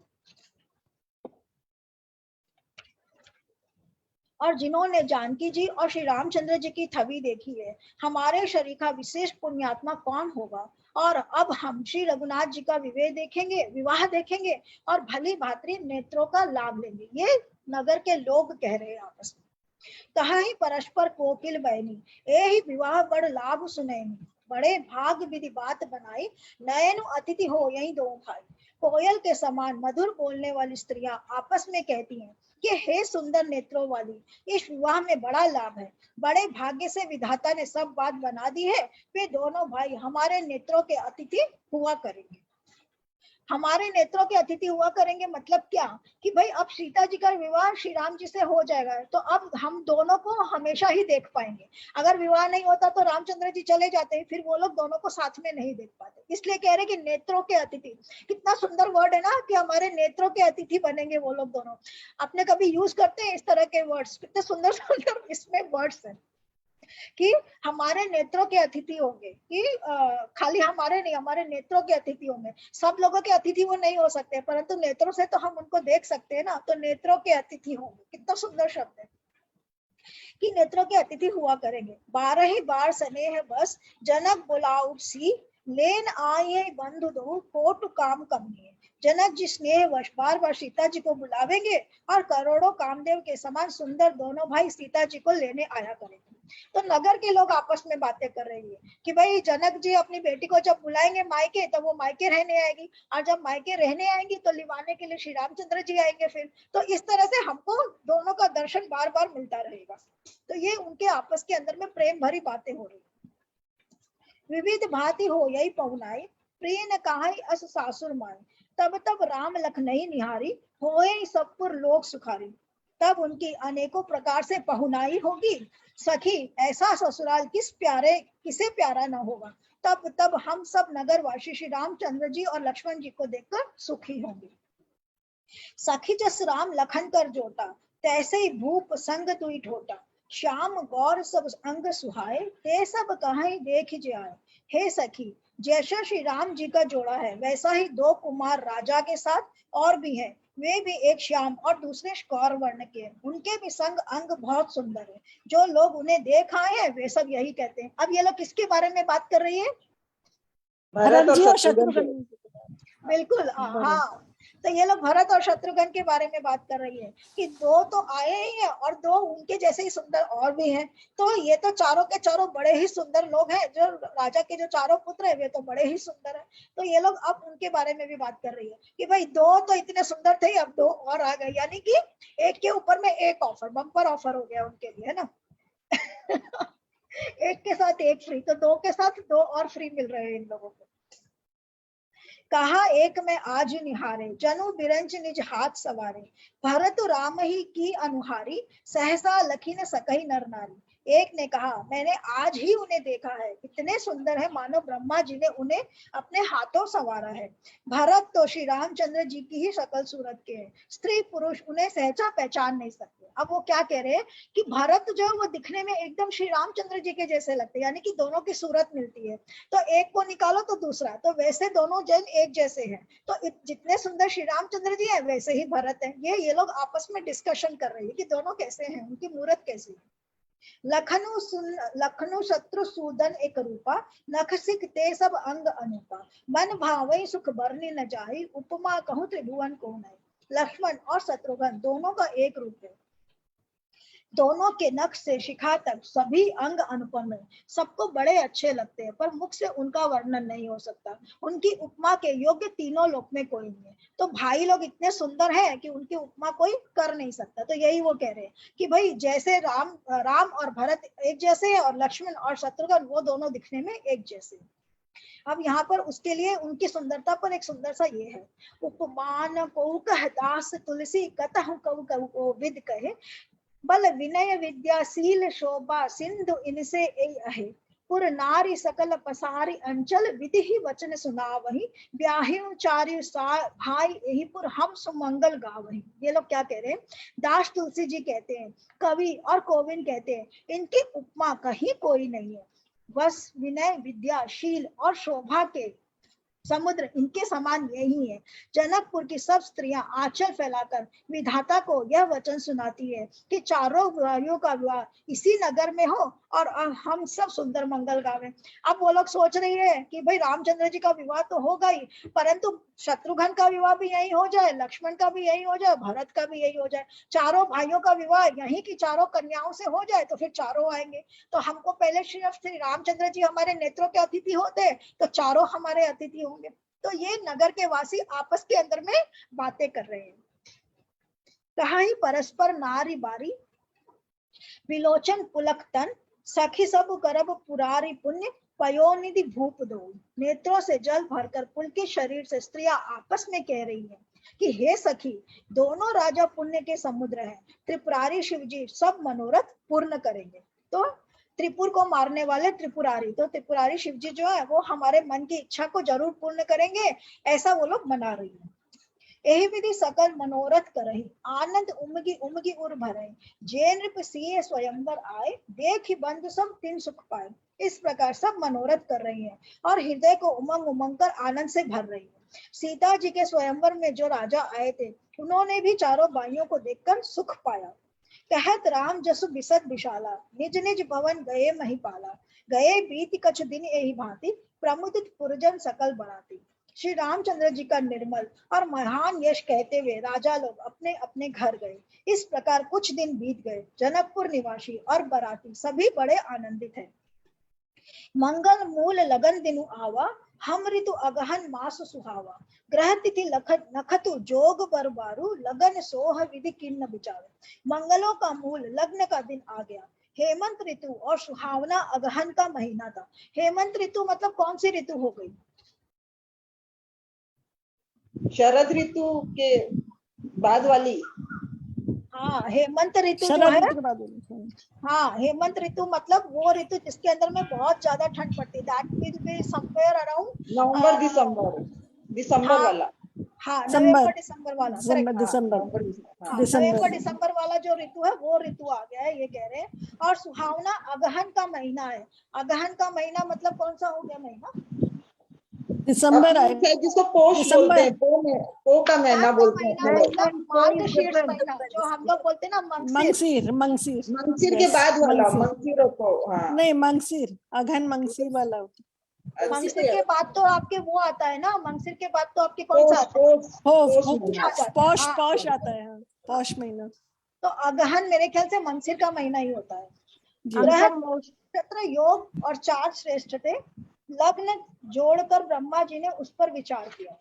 [SPEAKER 1] और जिन्होंने जानकी जी और श्री रामचंद्र जी की छवि देखी है, हमारे शरीर का विशेष पुण्यात्मा कौन होगा। और अब हम श्री रघुनाथ जी का विवाह देखेंगे और भली भांति नेत्रों का लाभ लेंगे। ये नगर के लोग कह रहे हैं आपस में। कहा ही परस्पर कोकिल बहनी, ए ही विवाह बड़ लाभ सुनैनी। बड़े भाग विधि बात बनाई, नयन अतिथि हो यही दो भाई। कोयल के समान मधुर बोलने वाली स्त्रियां आपस में कहती हैं कि हे सुंदर नेत्रों वाली, इस विवाह में बड़ा लाभ है। बड़े भाग्य से विधाता ने सब बात बना दी है। वे दोनों भाई हमारे नेत्रों के अतिथि हुआ करेंगे। हमारे नेत्रों के अतिथि हुआ करेंगे मतलब क्या, कि भाई अब सीता जी का विवाह श्री राम जी से हो जाएगा, तो अब हम दोनों को हमेशा ही देख पाएंगे। अगर विवाह नहीं होता तो रामचंद्र जी चले जाते, फिर वो लोग दोनों को साथ में नहीं देख पाते। इसलिए कह रहे कि नेत्रों के अतिथि, कितना सुंदर वर्ड है ना, कि हमारे नेत्रों के अतिथि बनेंगे वो लोग दोनों। आपने कभी यूज करते हैं इस तरह के वर्ड्स, कितने सुंदर सुंदर इसमें वर्ड्स हैं कि हमारे नेत्रों के अतिथि होंगे, कि खाली हमारे नहीं, हमारे नेत्रों के अतिथि होंगे। सब लोगों के अतिथि वो नहीं हो सकते, परंतु नेत्रों से तो हम उनको देख सकते हैं ना, तो नेत्रों के अतिथि होंगे। कितना सुंदर शब्द है कि नेत्रों के अतिथि हुआ करेंगे। 12 ही बार स्नेह बस, जनक बुलाऊ सी, लेन आए बंधु दो, कोटु काम कमिए। जनक जी स्नेह वश बार बार सीता जी को बुलावेंगे और करोड़ों कामदेव के समान सुंदर दोनों भाई सीता जी को लेने आया करेंगे। तो नगर के लोग आपस में बातें कर रही है कि भाई जनक जी अपनी बेटी को जब बुलाएंगे मायके, तो वो मायके रहने आएगी, और जब मायके रहने आएंगी तो लिवाने के लिए श्री रामचंद्र जी आएंगे फिर। तो इस तरह से हमको दोनों का दर्शन बार बार मिलता रहेगा। तो ये उनके आपस के अंदर में प्रेम भरी बातें हो रही। विविध भांति हो यही पहुनाई, प्रिय न कहाई अस सासुर माई। तब तब राम लखनई निहारी, होए सबपुर लोक सुखारी। तब उनकी अनेकों प्रकार से पहुनाई होगी। सखी ऐसा ससुराल किसे प्यारा न होगा। तब हम सब नगरवासी श्री रामचंद्र जी और लक्ष्मण जी को देखकर सुखी होंगे। सखी जस राम लखन कर जोटा, तैसे ही भूप संग तुई ठोटा। श्याम गौर सब अंग सुहाए, ते सब कहाई देख जाए। हे सखी, जैसा श्री राम जी का जोड़ा है, वैसा ही 2 कुमार राजा के साथ और भी हैं। वे भी एक श्याम और दूसरे गौर वर्ण के, उनके भी संग अंग बहुत सुंदर है। जो लोग उन्हें देख आए हैं वे सब यही कहते हैं। अब ये लोग किसके बारे में बात कर रही है?
[SPEAKER 3] भरत और शत्रुघ्न।
[SPEAKER 1] बिल्कुल, हाँ। तो ये लोग भरत और शत्रुघ्न के बारे में बात कर रही है कि 2 तो आए ही हैं और 2 उनके जैसे ही सुंदर और भी हैं। तो ये तो चारों के चारों बड़े ही सुंदर लोग हैं। जो राजा के जो चारों पुत्र है वे तो बड़े ही सुंदर हैं। तो ये लोग अब उनके बारे में भी बात कर रही है कि भाई 2 तो इतने सुंदर थे, अब 2 और आ गए, यानी कि एक के ऊपर में एक ऑफर, बम्पर ऑफर हो गया उनके लिए, है ना। एक के साथ एक फ्री, तो 2 के साथ 2 और फ्री मिल रहे हैं इन लोगों को। कहा एक में आज निहारे, जनु बिरंच निज हाथ सवारे। भरत राम ही की अनुहारी, सहसा लखी न सकई नर नारी। एक ने कहा मैंने आज ही उन्हें देखा है, इतने सुंदर है मानो ब्रह्मा जी ने उन्हें अपने हाथों संवारा है। भरत तो श्री रामचंद्र जी की ही शकल सूरत के हैं, स्त्री पुरुष उन्हें सहजा पहचान नहीं सकते। अब वो क्या कह रहे हैं कि भरत जो है वो दिखने में एकदम श्री रामचंद्र जी के जैसे लगते हैं, यानी कि दोनों की सूरत मिलती है। तो एक को निकालो तो दूसरा, तो वैसे दोनों जन एक जैसे हैं। तो जितने सुंदर श्री रामचंद्र जी है वैसे ही भरत है। ये लोग आपस में डिस्कशन कर रहे हैं कि दोनों कैसे हैं, उनकी मूरत कैसी है। लखनु शत्रु सूदन एक रूपा, नख सिख ते सब अंग अनुपा। मन भावई सुख बरनी न जाई, उपमा कहूं त्रिभुवन को नहीं। लक्ष्मण और शत्रुघ्न दोनों का एक रूप है। दोनों के नख से शिखा तक सभी अंग अनुपम है, सबको बड़े अच्छे लगते हैं, पर मुख से उनका वर्णन नहीं हो सकता। उनकी उपमा के योग्य तीनों लोक में कोई नहीं है। तो भाई लोग इतने सुंदर हैं कि उनकी उपमा कोई कर नहीं सकता। तो यही वो कह रहे हैं कि भाई जैसे राम और भरत एक जैसे हैं और लक्ष्मण और शत्रुघ्न वो दोनों दिखने में एक जैसे। अब यहाँ पर उसके लिए उनकी सुंदरता पर एक सुंदर सा ये है, उपमान को कह दास तुलसी कतहु कऊ कऊ को विद कहे, बल विनय विद्याशील शोभा सिंधु इनसे ए अहे, पुर नारी सकल पसारी अंचल विधि वचन सुनावही, ब्याहियों चारियों भाई यही पुर हम सुमंगल गावही। ये लोग क्या कह रहे हैं, दास तुलसी जी कहते हैं, कवि और कोविंद कहते हैं, इनकी उपमा कहीं कोई नहीं है, बस विनय विद्याशील और शोभा के समुद्र इनके समान यही है। जनकपुर की सब स्त्रियां आंचल फैलाकर विधाता को यह वचन सुनाती है कि चारों भाइयों का विवाह इसी नगर में हो और हम सब सुंदर मंगल गावे। अब वो लोग सोच रही है कि भाई रामचंद्र जी का विवाह तो होगा ही, परंतु शत्रुघ्न का विवाह भी यही हो जाए, लक्ष्मण का भी यही हो जाए, भरत का भी यही हो जाए, चारों भाइयों का विवाह यही की चारों कन्याओं से हो जाए, तो फिर चारों आएंगे। तो हमको पहले सिर्फ श्री रामचंद्र जी हमारे नेत्रों के अतिथि होते, तो चारों हमारे अतिथि होंगे। तो ये नगर के वासी आपस के अंदर में बातें कर रहे हैं। कहा ही परस्पर नारी बारी, विलोचन पुलक तन, सखी सब करब पुरारी पुण्य, पयोनिधि भूप दो। नेत्रों से जल भरकर पुलकित शरीर से स्त्रियां आपस में कह रही हैं कि हे सखी, दोनों राजा पुण्य के समुद्र हैं, त्रिपुरारी शिवजी सब मनोरथ पूर्ण करेंगे। तो त्रिपुर को मारने वाले त्रिपुरारी, तो त्रिपुरारी शिवजी जो है वो हमारे मन की इच्छा को जरूर पूर्ण करेंगे, ऐसा वो लोग मना रही है। यही विधि सकल मनोरथ करही, आनंद उमगी उमगी उर भरे, जे नृप सिए स्वयंवर आए, देख बंधु सब तिन सुख पाए। इस प्रकार सब मनोरथ कर रही हैं और हृदय को उमंग उमंग कर आनंद से भर रही है। सीता जी के स्वयंवर में जो राजा आए थे, उन्होंने भी चारों भाइयों को देखकर सुख पाया। कहत राम जसु बिसत विशाला, निज निज भवन गए महिपाला, गए बीत कछ दिन यही भांति, प्रमुदित पुरजन सकल बराती। श्री रामचंद्र जी का निर्मल और महान यश कहते हुए राजा लोग अपने अपने घर गए। इस प्रकार कुछ दिन बीत गए। जनकपुर निवासी और बराती सभी बड़े आनंदित हैं। मंगल मूल लगन दिनु आवा, हम ऋतु अगहन मास सुहावा, ग्रह तिथि नखतु जोग बरबारू, लगन सोह विधि किन्न विचार। मंगलों का मूल लग्न का दिन आ गया। हेमंत ऋतु और सुहावना अगहन का महीना था। हेमंत ऋतु मतलब कौन सी ऋतु हो गई?
[SPEAKER 9] शरद ऋतु के बाद वाली।
[SPEAKER 1] हाँ, हेमंत ऋतु जो है, हाँ हेमंत ऋतु मतलब वो ऋतु जिसके अंदर में बहुत ज्यादा ठंड पड़ती है। That will be somewhere around
[SPEAKER 9] November December वाला।
[SPEAKER 1] हाँ, नवंबर दिसंबर वाला,
[SPEAKER 9] दिसंबर
[SPEAKER 1] दिसंबर वाला जो ऋतु है वो ऋतु आ गया है, ये कह रहे हैं। और सुहावना अगहन का महीना है। अगहन का महीना मतलब कौन सा हो गया महीना?
[SPEAKER 7] दिसंबर है,
[SPEAKER 9] जिसको पोष बोलते हैं, पो का महीना बोलते हैं,
[SPEAKER 1] मार्गशीर्ष महीना जो हम लोग बोलते हैं ना,
[SPEAKER 7] मंगसीर
[SPEAKER 9] मंगसीर के बाद वाला, मंगसीर को, हाँ
[SPEAKER 7] नहीं मंगसीर, अगहन मंगसीर वाला होता।
[SPEAKER 1] मंगसिर के बाद तो आपके वो आता है ना, मंगसिर के बाद तो आपके कौन सा आता है?
[SPEAKER 7] पौष आता है, पौष महीना।
[SPEAKER 1] तो अगहन मेरे ख्याल से मंगसिर का महीना ही होता है। नक्षत्र योग और 4 श्रेष्ठ थे। लग्न जोड़कर ब्रह्मा जी ने उस पर विचार किया।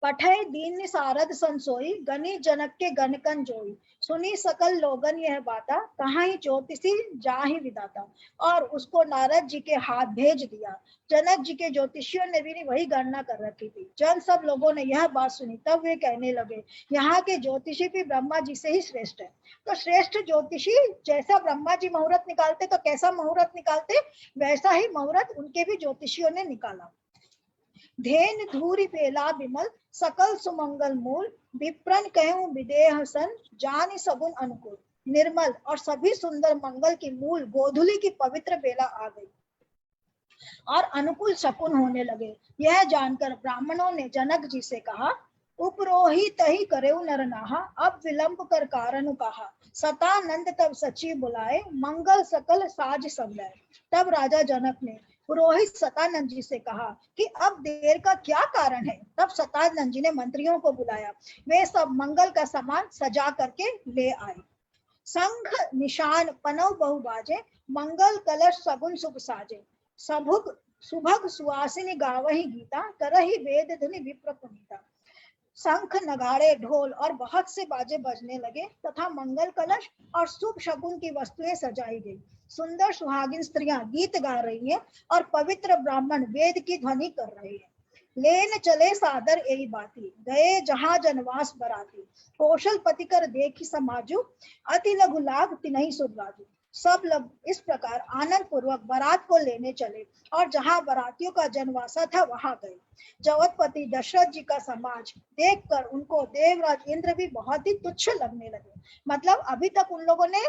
[SPEAKER 1] पठय दीन सारद संसोई, गनी जनक के गणकन जोई, सुनी सकल लोगन यह बाता, कहाँ ही ज्योतिषी जाहि विदाता। और उसको नारद जी के हाथ भेज दिया। जनक जी के ज्योतिषियों ने भी वही गणना कर रखी थी। जन सब लोगों ने यह बात सुनी, तब वे कहने लगे, यहाँ के ज्योतिषी भी ब्रह्मा जी से ही श्रेष्ठ है। तो श्रेष्ठ ज्योतिषी जैसा ब्रह्मा जी मुहूर्त निकालते तो कैसा मुहूर्त निकालते, वैसा ही मुहूर्त उनके भी ज्योतिषियों ने निकाला। धेन धूरी बेला विमल, सकल सुमंगल मूल, विप्रन कहूं विदेह सन, जानि सगुन अनुकूल। निर्मल और सभी सुंदर मंगल की मूल गोधुली की पवित्र बेला आ गई और अनुकूल शकुन होने लगे। यह जानकर ब्राह्मणों ने जनक जी से कहा, उपरोहित ही करेउ नर नाहा, अब विलंब कर कारण कहा, सतानंद तब सची बुलाए, मंगल सकल साज समलाए। तब राजा जनक ने पुरोहित सतानंद जी से कहा कि अब देर का क्या कारण है। तब सतानंद जी ने मंत्रियों को बुलाया। वे सब मंगल का सामान सजा करके ले आए। संघ निशान पनव बहु बाजे, मंगल कलश सगुन शुभ साजे, सभुग सुभग सुवासिनी गावही गीता, करही वेद धुनि विप्र पुनीता। शंख नगाड़े ढोल और बहुत से बाजे बजने लगे तथा मंगल कलश और शुभ शगुन की वस्तुएं सजाई गई। सुंदर सुहागिन स्त्रियां गीत गा रही हैं और पवित्र ब्राह्मण वेद की ध्वनि कर रहे हैं। लेन चले सादर यही बाती, गए जहां जनवास बराती, कौशल पति कर देखी समाजू, अति लघु लाग तिनहि सुरराजू। सब लोग इस प्रकार आनंद पूर्वक बारात को लेने चले और जहां बारातियों का जनवासा था वहां गए। जगतपति दशरथ जी का समाज देखकर उनको देवराज इंद्र भी बहुत ही तुच्छ लगने लगे। मतलब अभी तक उन लोगों ने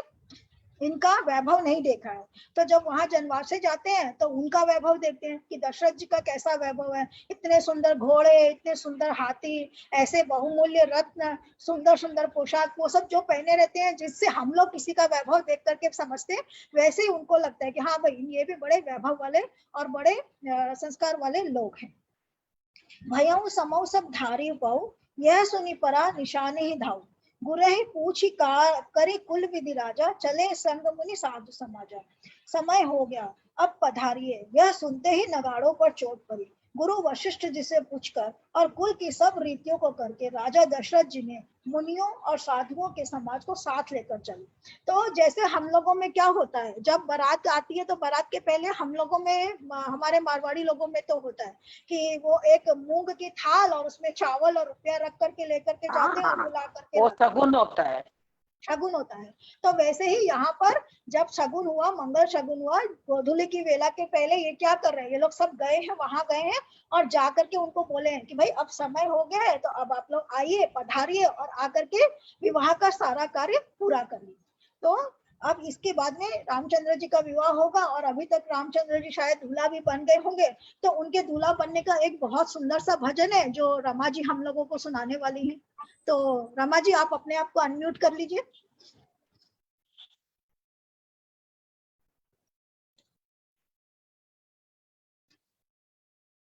[SPEAKER 1] इनका वैभव नहीं देखा है, तो जब वहां जनवासे जाते हैं तो उनका वैभव देखते हैं कि दशरथ जी का कैसा वैभव है, इतने सुंदर घोड़े, इतने सुंदर हाथी, ऐसे बहुमूल्य रत्न, सुंदर सुंदर पोशाक, वो सब जो पहने रहते हैं जिससे हम लोग किसी का वैभव देख करके समझते हैं, वैसे ही उनको लगता है कि हाँ भाई ये भी बड़े वैभव वाले और बड़े संस्कार वाले लोग हैं। भयऊ समऊ सब धारी पाऊ, यह सुनी परा निशाने ही धाऊ, गुरहि पूछी करी कुल विधि राजा, चले संग मुनि साधु समाजा। समय हो गया अब पधारिए, यह सुनते ही नगाड़ों पर चोट पड़ी। गुरु वशिष्ठ जी से पूछकर और कुल की सब रीतियों को करके राजा दशरथ जी ने मुनियों और साधुओं के समाज को साथ लेकर चले। तो जैसे हम लोगों में क्या होता है, जब बारात आती है तो बारात के पहले हम लोगों में, हमारे मारवाड़ी लोगों में तो होता है कि वो एक मूंग की थाल और उसमें चावल और रुपया रख करके लेकर के जाते हैं और बुला करके,
[SPEAKER 3] वो शगुन होता है,
[SPEAKER 1] शगुन होता है। तो वैसे ही यहाँ पर जब शगुन हुआ, मंगल शगुन हुआ, गोधूली की वेला के पहले ये क्या कर रहे हैं, ये लोग सब गए हैं, वहां गए हैं और जा करके उनको बोले हैं कि भाई अब समय हो गया है, तो अब आप लोग आइए, पधारिए और आकर के विवाह का सारा कार्य पूरा करिए। तो अब इसके बाद में रामचंद्र जी का विवाह होगा और अभी तक रामचंद्र जी शायद दूल्हा भी बन गए होंगे, तो उनके दूल्हा बनने का एक बहुत सुंदर सा भजन है जो रमा जी हम लोगों को सुनाने वाली हैं। तो रमा जी आप अपने आप को अनम्यूट कर लीजिए।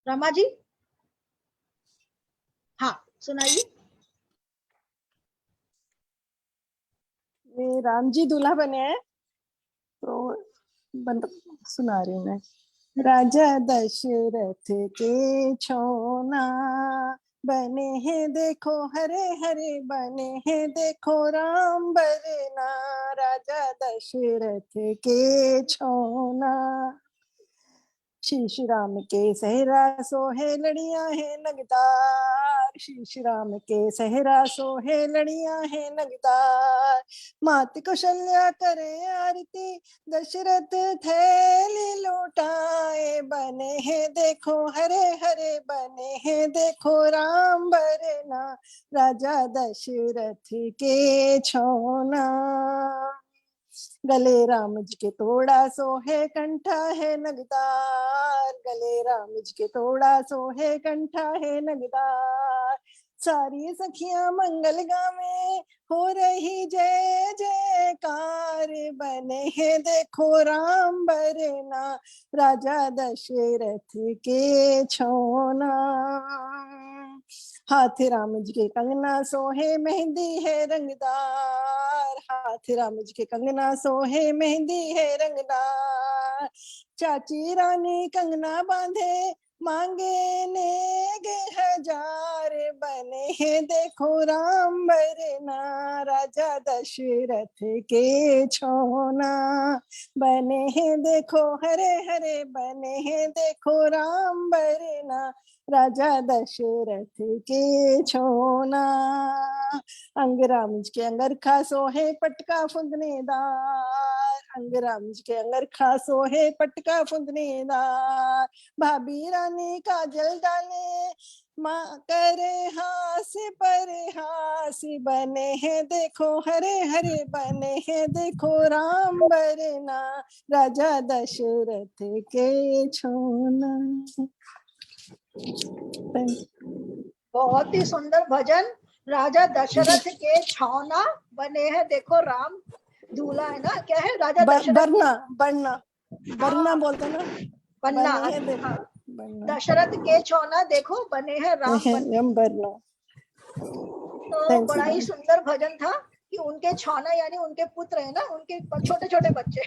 [SPEAKER 1] रमा जी, हाँ सुनाइए।
[SPEAKER 10] राम जी दूल्हा बने हैं तो सुना रही हूँ मैं। राजा दशरथ के छोना बने हैं देखो हरे हरे, बने हैं देखो राम बरना, राजा दशरथ के छोना। शीश राम के सहरा सोहे लड़ियां है नगदार, शीश राम के सहरा सोहे लड़ियां है नगदार, मात कौशल्या करे आरती, दशरथ थैली लौटाए, बने हैं देखो हरे हरे, बने हैं देखो राम बरना, राजा दशरथ के छोना। गले राम जी के तोड़ा सोहे कंठा है नगदार, गले राम जी के तोड़ा सोहे कंठा है नगदार, सारी सखियां मंगल गावे हो रही जय जयकार, बने हैं देखो राम बरना, राजा दशरथ के छोना। हाथ राम जी के कंगना सोहे मेहंदी है रंगदार, हाथ राम जी के कंगना सोहे मेहंदी है रंगदार, चाची रानी कंगना बांधे मांगे नेग हजार, बने हैं देखो राम बरना, राजा दशरथ के छोना, बने हैं देखो हरे हरे, बने हैं देखो राम बरना, राजा दशरथ के छोना। अंगराज के अंगरखा सोहे पटका फुंदनेदार, अंगराज के अंगरखा सोहे पटका फुंदनेदार, भाभी रानी काजल डाले माँ करे हास पर हास, बने हैं देखो हरे हरे, बने हैं देखो राम बरना, राजा दशरथ के छोना।
[SPEAKER 1] बहुत ही सुंदर भजन। राजा दशरथ के छौना बने हैं देखो राम, दूल्हा है ना, क्या है राजा दशरथ,
[SPEAKER 10] बरना बोलते ना,
[SPEAKER 1] बन्ना, दशरथ के छौना देखो बने हैं राम बरना। तो बड़ा ही सुंदर भजन था कि उनके छौना यानी उनके पुत्र है ना, उनके छोटे छोटे बच्चे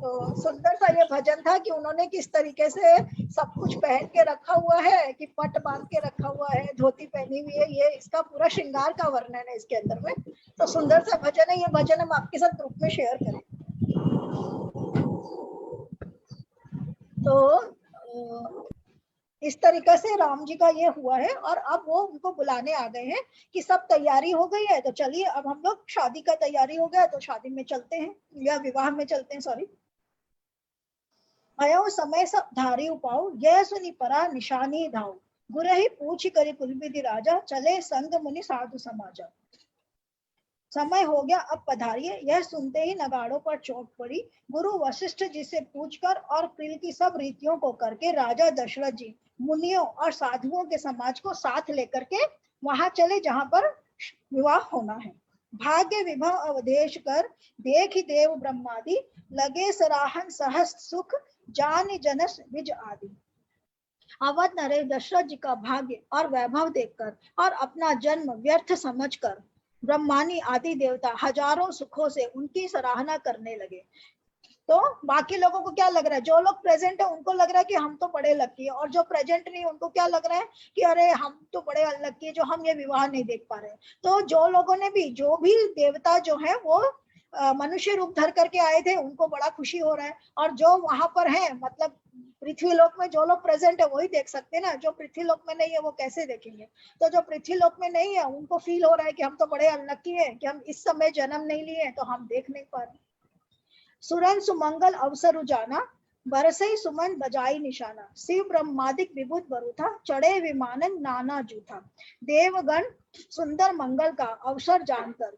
[SPEAKER 1] तो सुंदर सा ये भजन था कि उन्होंने किस तरीके से सब कुछ पहन के रखा हुआ है, कि पट बांध के रखा हुआ है, धोती पहनी हुई है, ये इसका पूरा श्रृंगार का वर्णन है इसके अंदर में। तो सुंदर सा भजन है, ये भजन हम आपके साथ ग्रुप में शेयर करें। तो इस तरीके से राम जी का ये हुआ है। और अब वो उनको बुलाने आ गए हैं कि सब तैयारी हो गई है, तो चलिए अब हम लोग शादी का तैयारी हो गया तो शादी में चलते हैं, या विवाह में चलते हैं, सॉरी। भयो समय सब धारी उपाओ, यह सुनी परा निशानी धाओ, गुरहि पूछ करी कुलविधि राजा, चले संग मुनि साधु समाजा। समय हो गया अब पधारिए, यह सुनते ही नगाड़ों पर चोट पड़ी। गुरु वशिष्ठ जी से पूछकर और प्रिल की सब रीतियों को करके राजा दशरथ जी मुनियों और साधुओं के समाज को साथ लेकर के वहां चले जहां पर विवाह होना है। भाग्य विभव अवधेश कर, देख देव ब्रह्मादि, लगे सराहन सहस सुख, जान जनस विज आदि। अवध नरेश दशरथ जी का भाग्य और वैभव देखकर और अपना जन्म व्यर्थ समझकर ब्रह्मानी आदि देवता हजारों सुखों से उनकी सराहना करने लगे। तो बाकी लोगों को क्या लग रहा है, जो लोग प्रेजेंट है उनको लग रहा है कि हम तो बड़े लकी है, और जो प्रेजेंट नहीं उनको क्या लग रहा है कि अरे हम तो बड़े अनलकी है जो हम ये विवाह नहीं देख पा रहे। तो जो लोगों ने भी, जो भी देवता जो है वो मनुष्य रूप धर करके आए थे, उनको बड़ा खुशी हो रहा है। और जो वहां पर है, मतलब पृथ्वी लोक में जो लोग प्रेजेंट है वही देख सकते हैं ना, जो पृथ्वी लोक में नहीं है वो कैसे देखेंगे। तो जो पृथ्वी लोक में नहीं है उनको फील हो रहा है कि हम तो बड़े अनलकी है कि हम इस समय जन्म नहीं लिए तो हम देख नहीं पा रहे। सुरन सुमंगल अवसर उजाना, बरसई सुमन बजाई निशाना, शिव ब्रह्मादिक विभुत बरुथा, चढ़े विमानन नाना जूथा। देवगण सुंदर मंगल का अवसर जानकर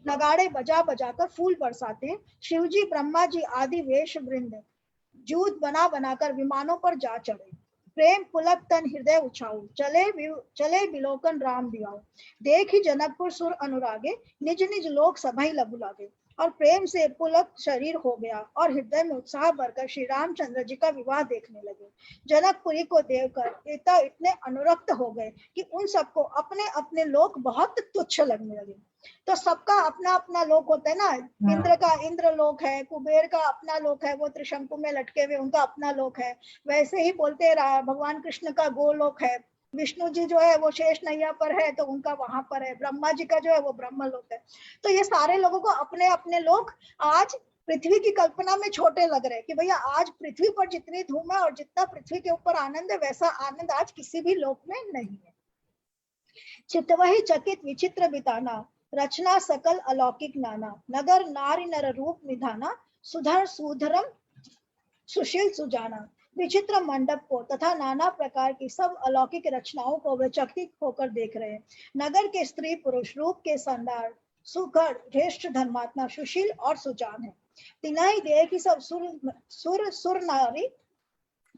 [SPEAKER 1] नगाड़े बजा बजाकर फूल बरसाते, शिवजी ब्रह्मा जी आदि वेश वृंद जूत बना बनाकर विमानों पर जा चढ़े। प्रेम पुलक तन हृदय उछाऊ, चले बिलोकन राम दियाओ। देख ही जनकपुर सुर अनुरागे, निज निज लोक सभई लघु लागे। और प्रेम से पुलक शरीर हो गया और हृदय में उत्साह भरकर श्री रामचंद्र जी का विवाह देखने लगे। जनकपुरी को देखकर पिता इतने अनुरक्त हो गए कि उन सबको अपने अपने लोक बहुत तुच्छ लगने लगे। तो सबका अपना अपना लोक होता है ना, इंद्र का इंद्र लोक है, कुबेर का अपना लोक है, वो त्रिशंकु में लटके हुए उनका अपना लोक है। वैसे ही बोलते हैं भगवान कृष्ण का गोलोक है, विष्णु जी जो है वो शेष नैया पर है तो उनका वहां पर है, ब्रह्मा जी का जो है वो ब्रह्म लोक है। तो ये सारे लोगों को अपने अपने लोक आज पृथ्वी की कल्पना में छोटे लग रहे हैं कि भैया आज पृथ्वी पर जितनी धूम है और जितना पृथ्वी के ऊपर आनंद है वैसा आनंद आज किसी भी लोक में नहीं है। चितवही चकित विचित्र बिताना, रचना सकल अलौकिक नाना, नगर नारी नर रूप निधाना, सुधर सुधरम सुशील सुजाना। विचित्र मंडप को तथा नाना प्रकार की सब अलौकिक रचनाओं को वे चकित होकर देख रहे हैं। नगर के स्त्री पुरुष रूप के संदार सुघड़ श्रेष्ठ धर्मात्मा सुशील और सुजान है। तिनाई देख सब सुर नारी,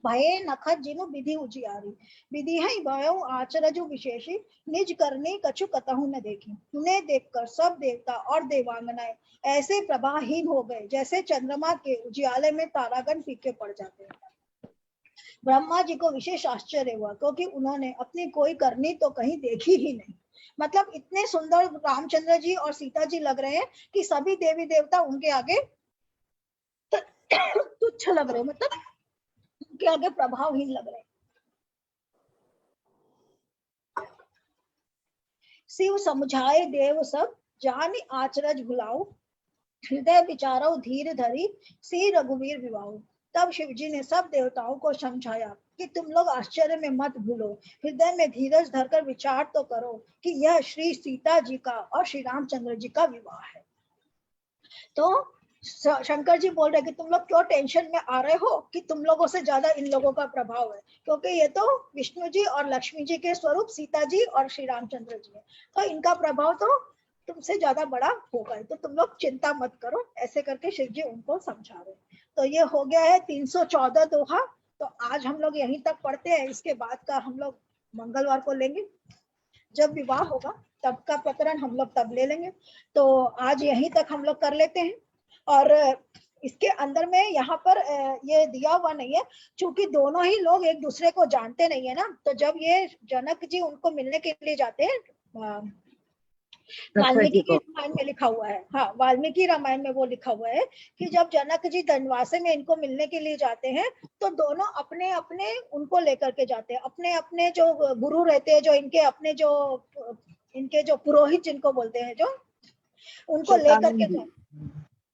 [SPEAKER 1] भये नखत जिनु विधि उजियारी। विधि है भयो आचरजु विशेषी, निज करने कछु कतहु न देखी। उन्हें देखकर सब देवता और देवांगनाएं ऐसे प्रभाहीन हो गए जैसे चंद्रमा के उजियाले में तारागण फीके पड़ जाते हैं। ब्रह्मा जी को विशेष आश्चर्य हुआ क्योंकि उन्होंने अपनी कोई करनी तो कहीं देखी ही नहीं। मतलब इतने सुंदर रामचंद्र जी और सीता जी लग रहे हैं कि सभी देवी देवता उनके आगे तुच्छ लग रहे हैं, मतलब उनके आगे प्रभावहीन लग रहे हैं। शिव समझाए देव सब, जानी आचरज भुलाओ, हृदय विचारो धीर धरी, श्री रघुवीर विवाहो। तब शिवजी ने सब देवताओं को समझाया कि तुम लोग आश्चर्य में मत भूलो, हृदय में धीरज धरकर विचार तो करो कि यह श्री सीता जी का और श्री रामचंद्र जी का विवाह है। तो शंकर जी बोल रहे कि तुम लोग क्यों टेंशन में आ रहे हो कि तुम लोगों से ज्यादा इन लोगों का प्रभाव है, क्योंकि ये तो विष्णु जी और लक्ष्मी जी के स्वरूप सीता जी और श्री रामचंद्र जी है, तो इनका प्रभाव तो तुमसे ज्यादा बड़ा होगा, तो तुम लोग चिंता मत करो। ऐसे करके शिव जी उनको समझा रहे। तो ये हो गया है 314 दोहा। तो आज हम लोग यहीं तक पढ़ते हैं, इसके बाद का हम लोग मंगलवार को लेंगे, जब विवाह होगा तब का प्रकरण हम लोग तब ले लेंगे। तो आज यहीं तक हम लोग कर लेते हैं। और इसके अंदर में यहाँ पर ये दिया हुआ नहीं है, क्योंकि दोनों ही लोग एक दूसरे को जानते नहीं है ना। तो जब ये जनक जी उनको मिलने के लिए जाते हैं, वाल्मीकि के रामायण में लिखा हुआ है, हाँ वाल्मीकि रामायण में वो लिखा हुआ है कि जब जनक जी दंडवासे में इनको मिलने के लिए जाते हैं तो दोनों अपने अपने उनको लेकर के जाते हैं, अपने अपने जो गुरु रहते हैं, जो इनके जो पुरोहित जिनको बोलते हैं, जो उनको लेकर के जाते।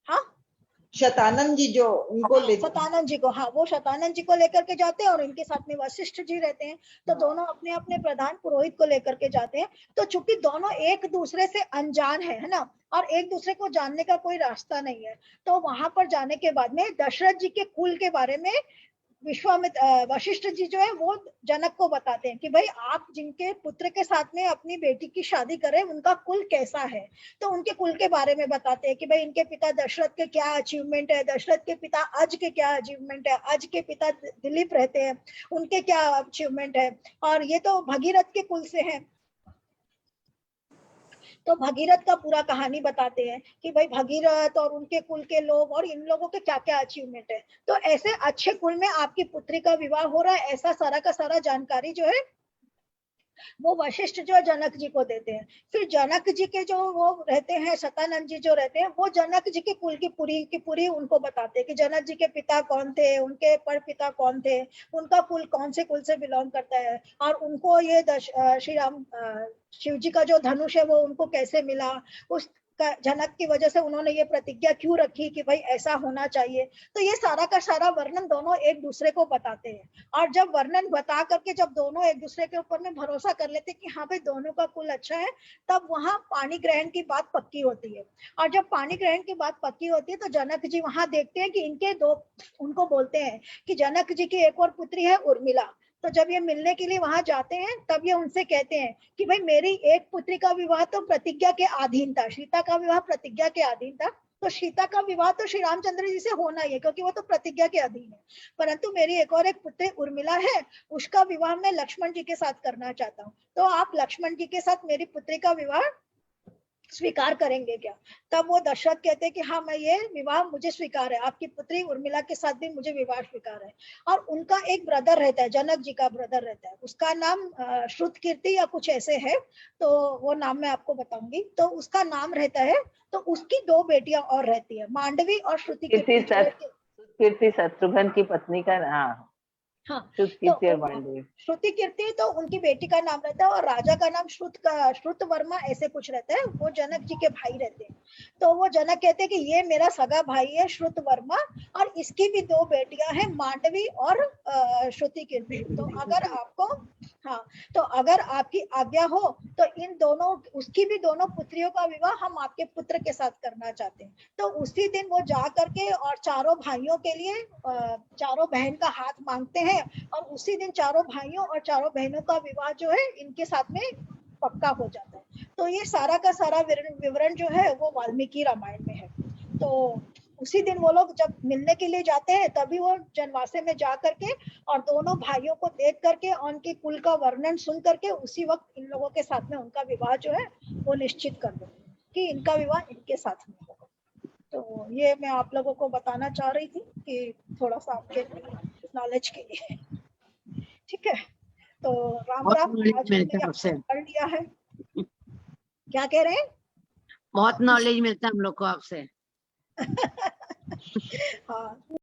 [SPEAKER 1] हाँ
[SPEAKER 9] शतानंद जी जो उनको लेते हैं।
[SPEAKER 1] शतानंद जी को, हाँ वो शतानंद जी को लेकर के जाते हैं और इनके साथ में वशिष्ठ जी रहते हैं। तो दोनों अपने अपने प्रधान पुरोहित को लेकर के जाते हैं। तो चूंकि दोनों एक दूसरे से अनजान है ना, और एक दूसरे को जानने का कोई रास्ता नहीं है, तो वहां पर जाने के बाद में दशरथ जी के कुल के बारे में विश्वामित्र वशिष्ठ जी जो है वो जनक को बताते हैं कि भाई आप जिनके पुत्र के साथ में अपनी बेटी की शादी करें उनका कुल कैसा है। तो उनके कुल के बारे में बताते हैं कि भाई इनके पिता दशरथ के क्या अचीवमेंट है, दशरथ के पिता अज के क्या अचीवमेंट है, अज के पिता दिलीप रहते हैं उनके क्या अचीवमेंट है, और ये तो भगीरथ के कुल से है। तो भगीरथ का पूरा कहानी बताते हैं कि भाई भगीरथ और उनके कुल के लोग और इन लोगों के क्या क्या अचीवमेंट है। तो ऐसे अच्छे कुल में आपकी पुत्री का विवाह हो रहा है, ऐसा सारा का सारा जानकारी जो है वो वशिष्ठ जो जनक जी को देते हैं। फिर जनक जी के जो वो रहते हैं शतानंद जी जो रहते हैं वो जनक जी के कुल की पूरी उनको बताते हैं कि जनक जी के पिता कौन थे, उनके पर पिता कौन थे, उनका कुल कौन से कुल से बिलोंग करता है, और उनको ये श्री राम शिव जी का जो धनुष है वो उनको कैसे मिला, उस जनक की वजह से उन्होंने ये प्रतिज्ञा क्यों रखी कि भाई ऐसा होना चाहिए। तो ये सारा का सारा वर्णन दोनों एक दूसरे को बताते हैं। और जब वर्णन बता करके जब दोनों एक दूसरे के ऊपर में भरोसा कर लेते कि हाँ भाई दोनों का कुल अच्छा है, तब वहां पानी ग्रहण की बात पक्की होती है। और जब पानी ग्रहण की बात पक्की होती है तो जनक जी वहां देखते हैं कि इनके दो, उनको बोलते हैं कि जनक जी की एक और पुत्री है उर्मिला। तो जब ये मिलने के लिए वहां जाते हैं तब ये उनसे कहते हैं कि भाई मेरी एक पुत्री का विवाह तो प्रतिज्ञा के अधीन था, सीता का विवाह प्रतिज्ञा के अधीन था, तो सीता का विवाह तो श्री रामचंद्र जी से होना ही है क्योंकि वो तो प्रतिज्ञा के अधीन है। परंतु मेरी एक और एक पुत्री उर्मिला है, उसका विवाह मैं लक्ष्मण जी के साथ करना चाहता हूँ, तो आप लक्ष्मण जी के साथ मेरी पुत्री का विवाह स्वीकार करेंगे क्या। तब वो दशरथ कहते हैं कि हाँ मैं ये विवाह मुझे स्वीकार है, आपकी पुत्री उर्मिला के साथ भी मुझे विवाह स्वीकार है। और उनका एक ब्रदर रहता है, जनक जी का ब्रदर रहता है, उसका नाम श्रुतकीर्ति या कुछ ऐसे है, तो वो नाम मैं आपको बताऊंगी। तो उसका नाम रहता है, तो उसकी दो बेटियां और रहती है, मांडवी और
[SPEAKER 7] श्रुतिकीर्ति शत्रुघ्न की पत्नी का नाम।
[SPEAKER 1] हाँ
[SPEAKER 7] श्रुति
[SPEAKER 1] कीर्ति तो उनकी बेटी का नाम रहता है, और राजा का नाम श्रुत वर्मा ऐसे कुछ रहता है, वो जनक जी के भाई रहते हैं। तो वो जनक कहते हैं कि ये मेरा सगा भाई है श्रुत वर्मा, और इसकी भी दो बेटियां हैं मांडवी और श्रुति कीर्ति। तो अगर आपको तो अगर आपकी आज्ञा हो तो इन दोनों, उसकी भी दोनों पुत्रियों का विवाह हम आपके पुत्र के साथ करना चाहते हैं। तो उसी दिन वो जा करके और चारों भाइयों के लिए चारों बहन का हाथ मांगते हैं, और उसी दिन चारों भाइयों और चारों बहनों का विवाह जो है इनके साथ में पक्का हो जाता है। तो ये सारा का सारा विवरण जो है वो वाल्मीकि रामायण में है। तो उसी दिन वो लोग जब मिलने के लिए जाते हैं तभी वो जनवासे में जा करके और दोनों भाइयों को देख करके उनके कुल का वर्णन सुन करके उसी वक्त इन लोगों के साथ में उनका विवाह जो है वो निश्चित कर देते हैं कि इनका विवाह इनके साथ में होगा। तो ये मैं आप लोगों को बताना चाह रही थी कि थोड़ा सा आपके नॉलेज के लिए। ठीक है, तो राम राम। कर लिया है, क्या कह रहे हैं?
[SPEAKER 6] बहुत नॉलेज मिलता है हम लोग को आपसे।
[SPEAKER 1] हाँ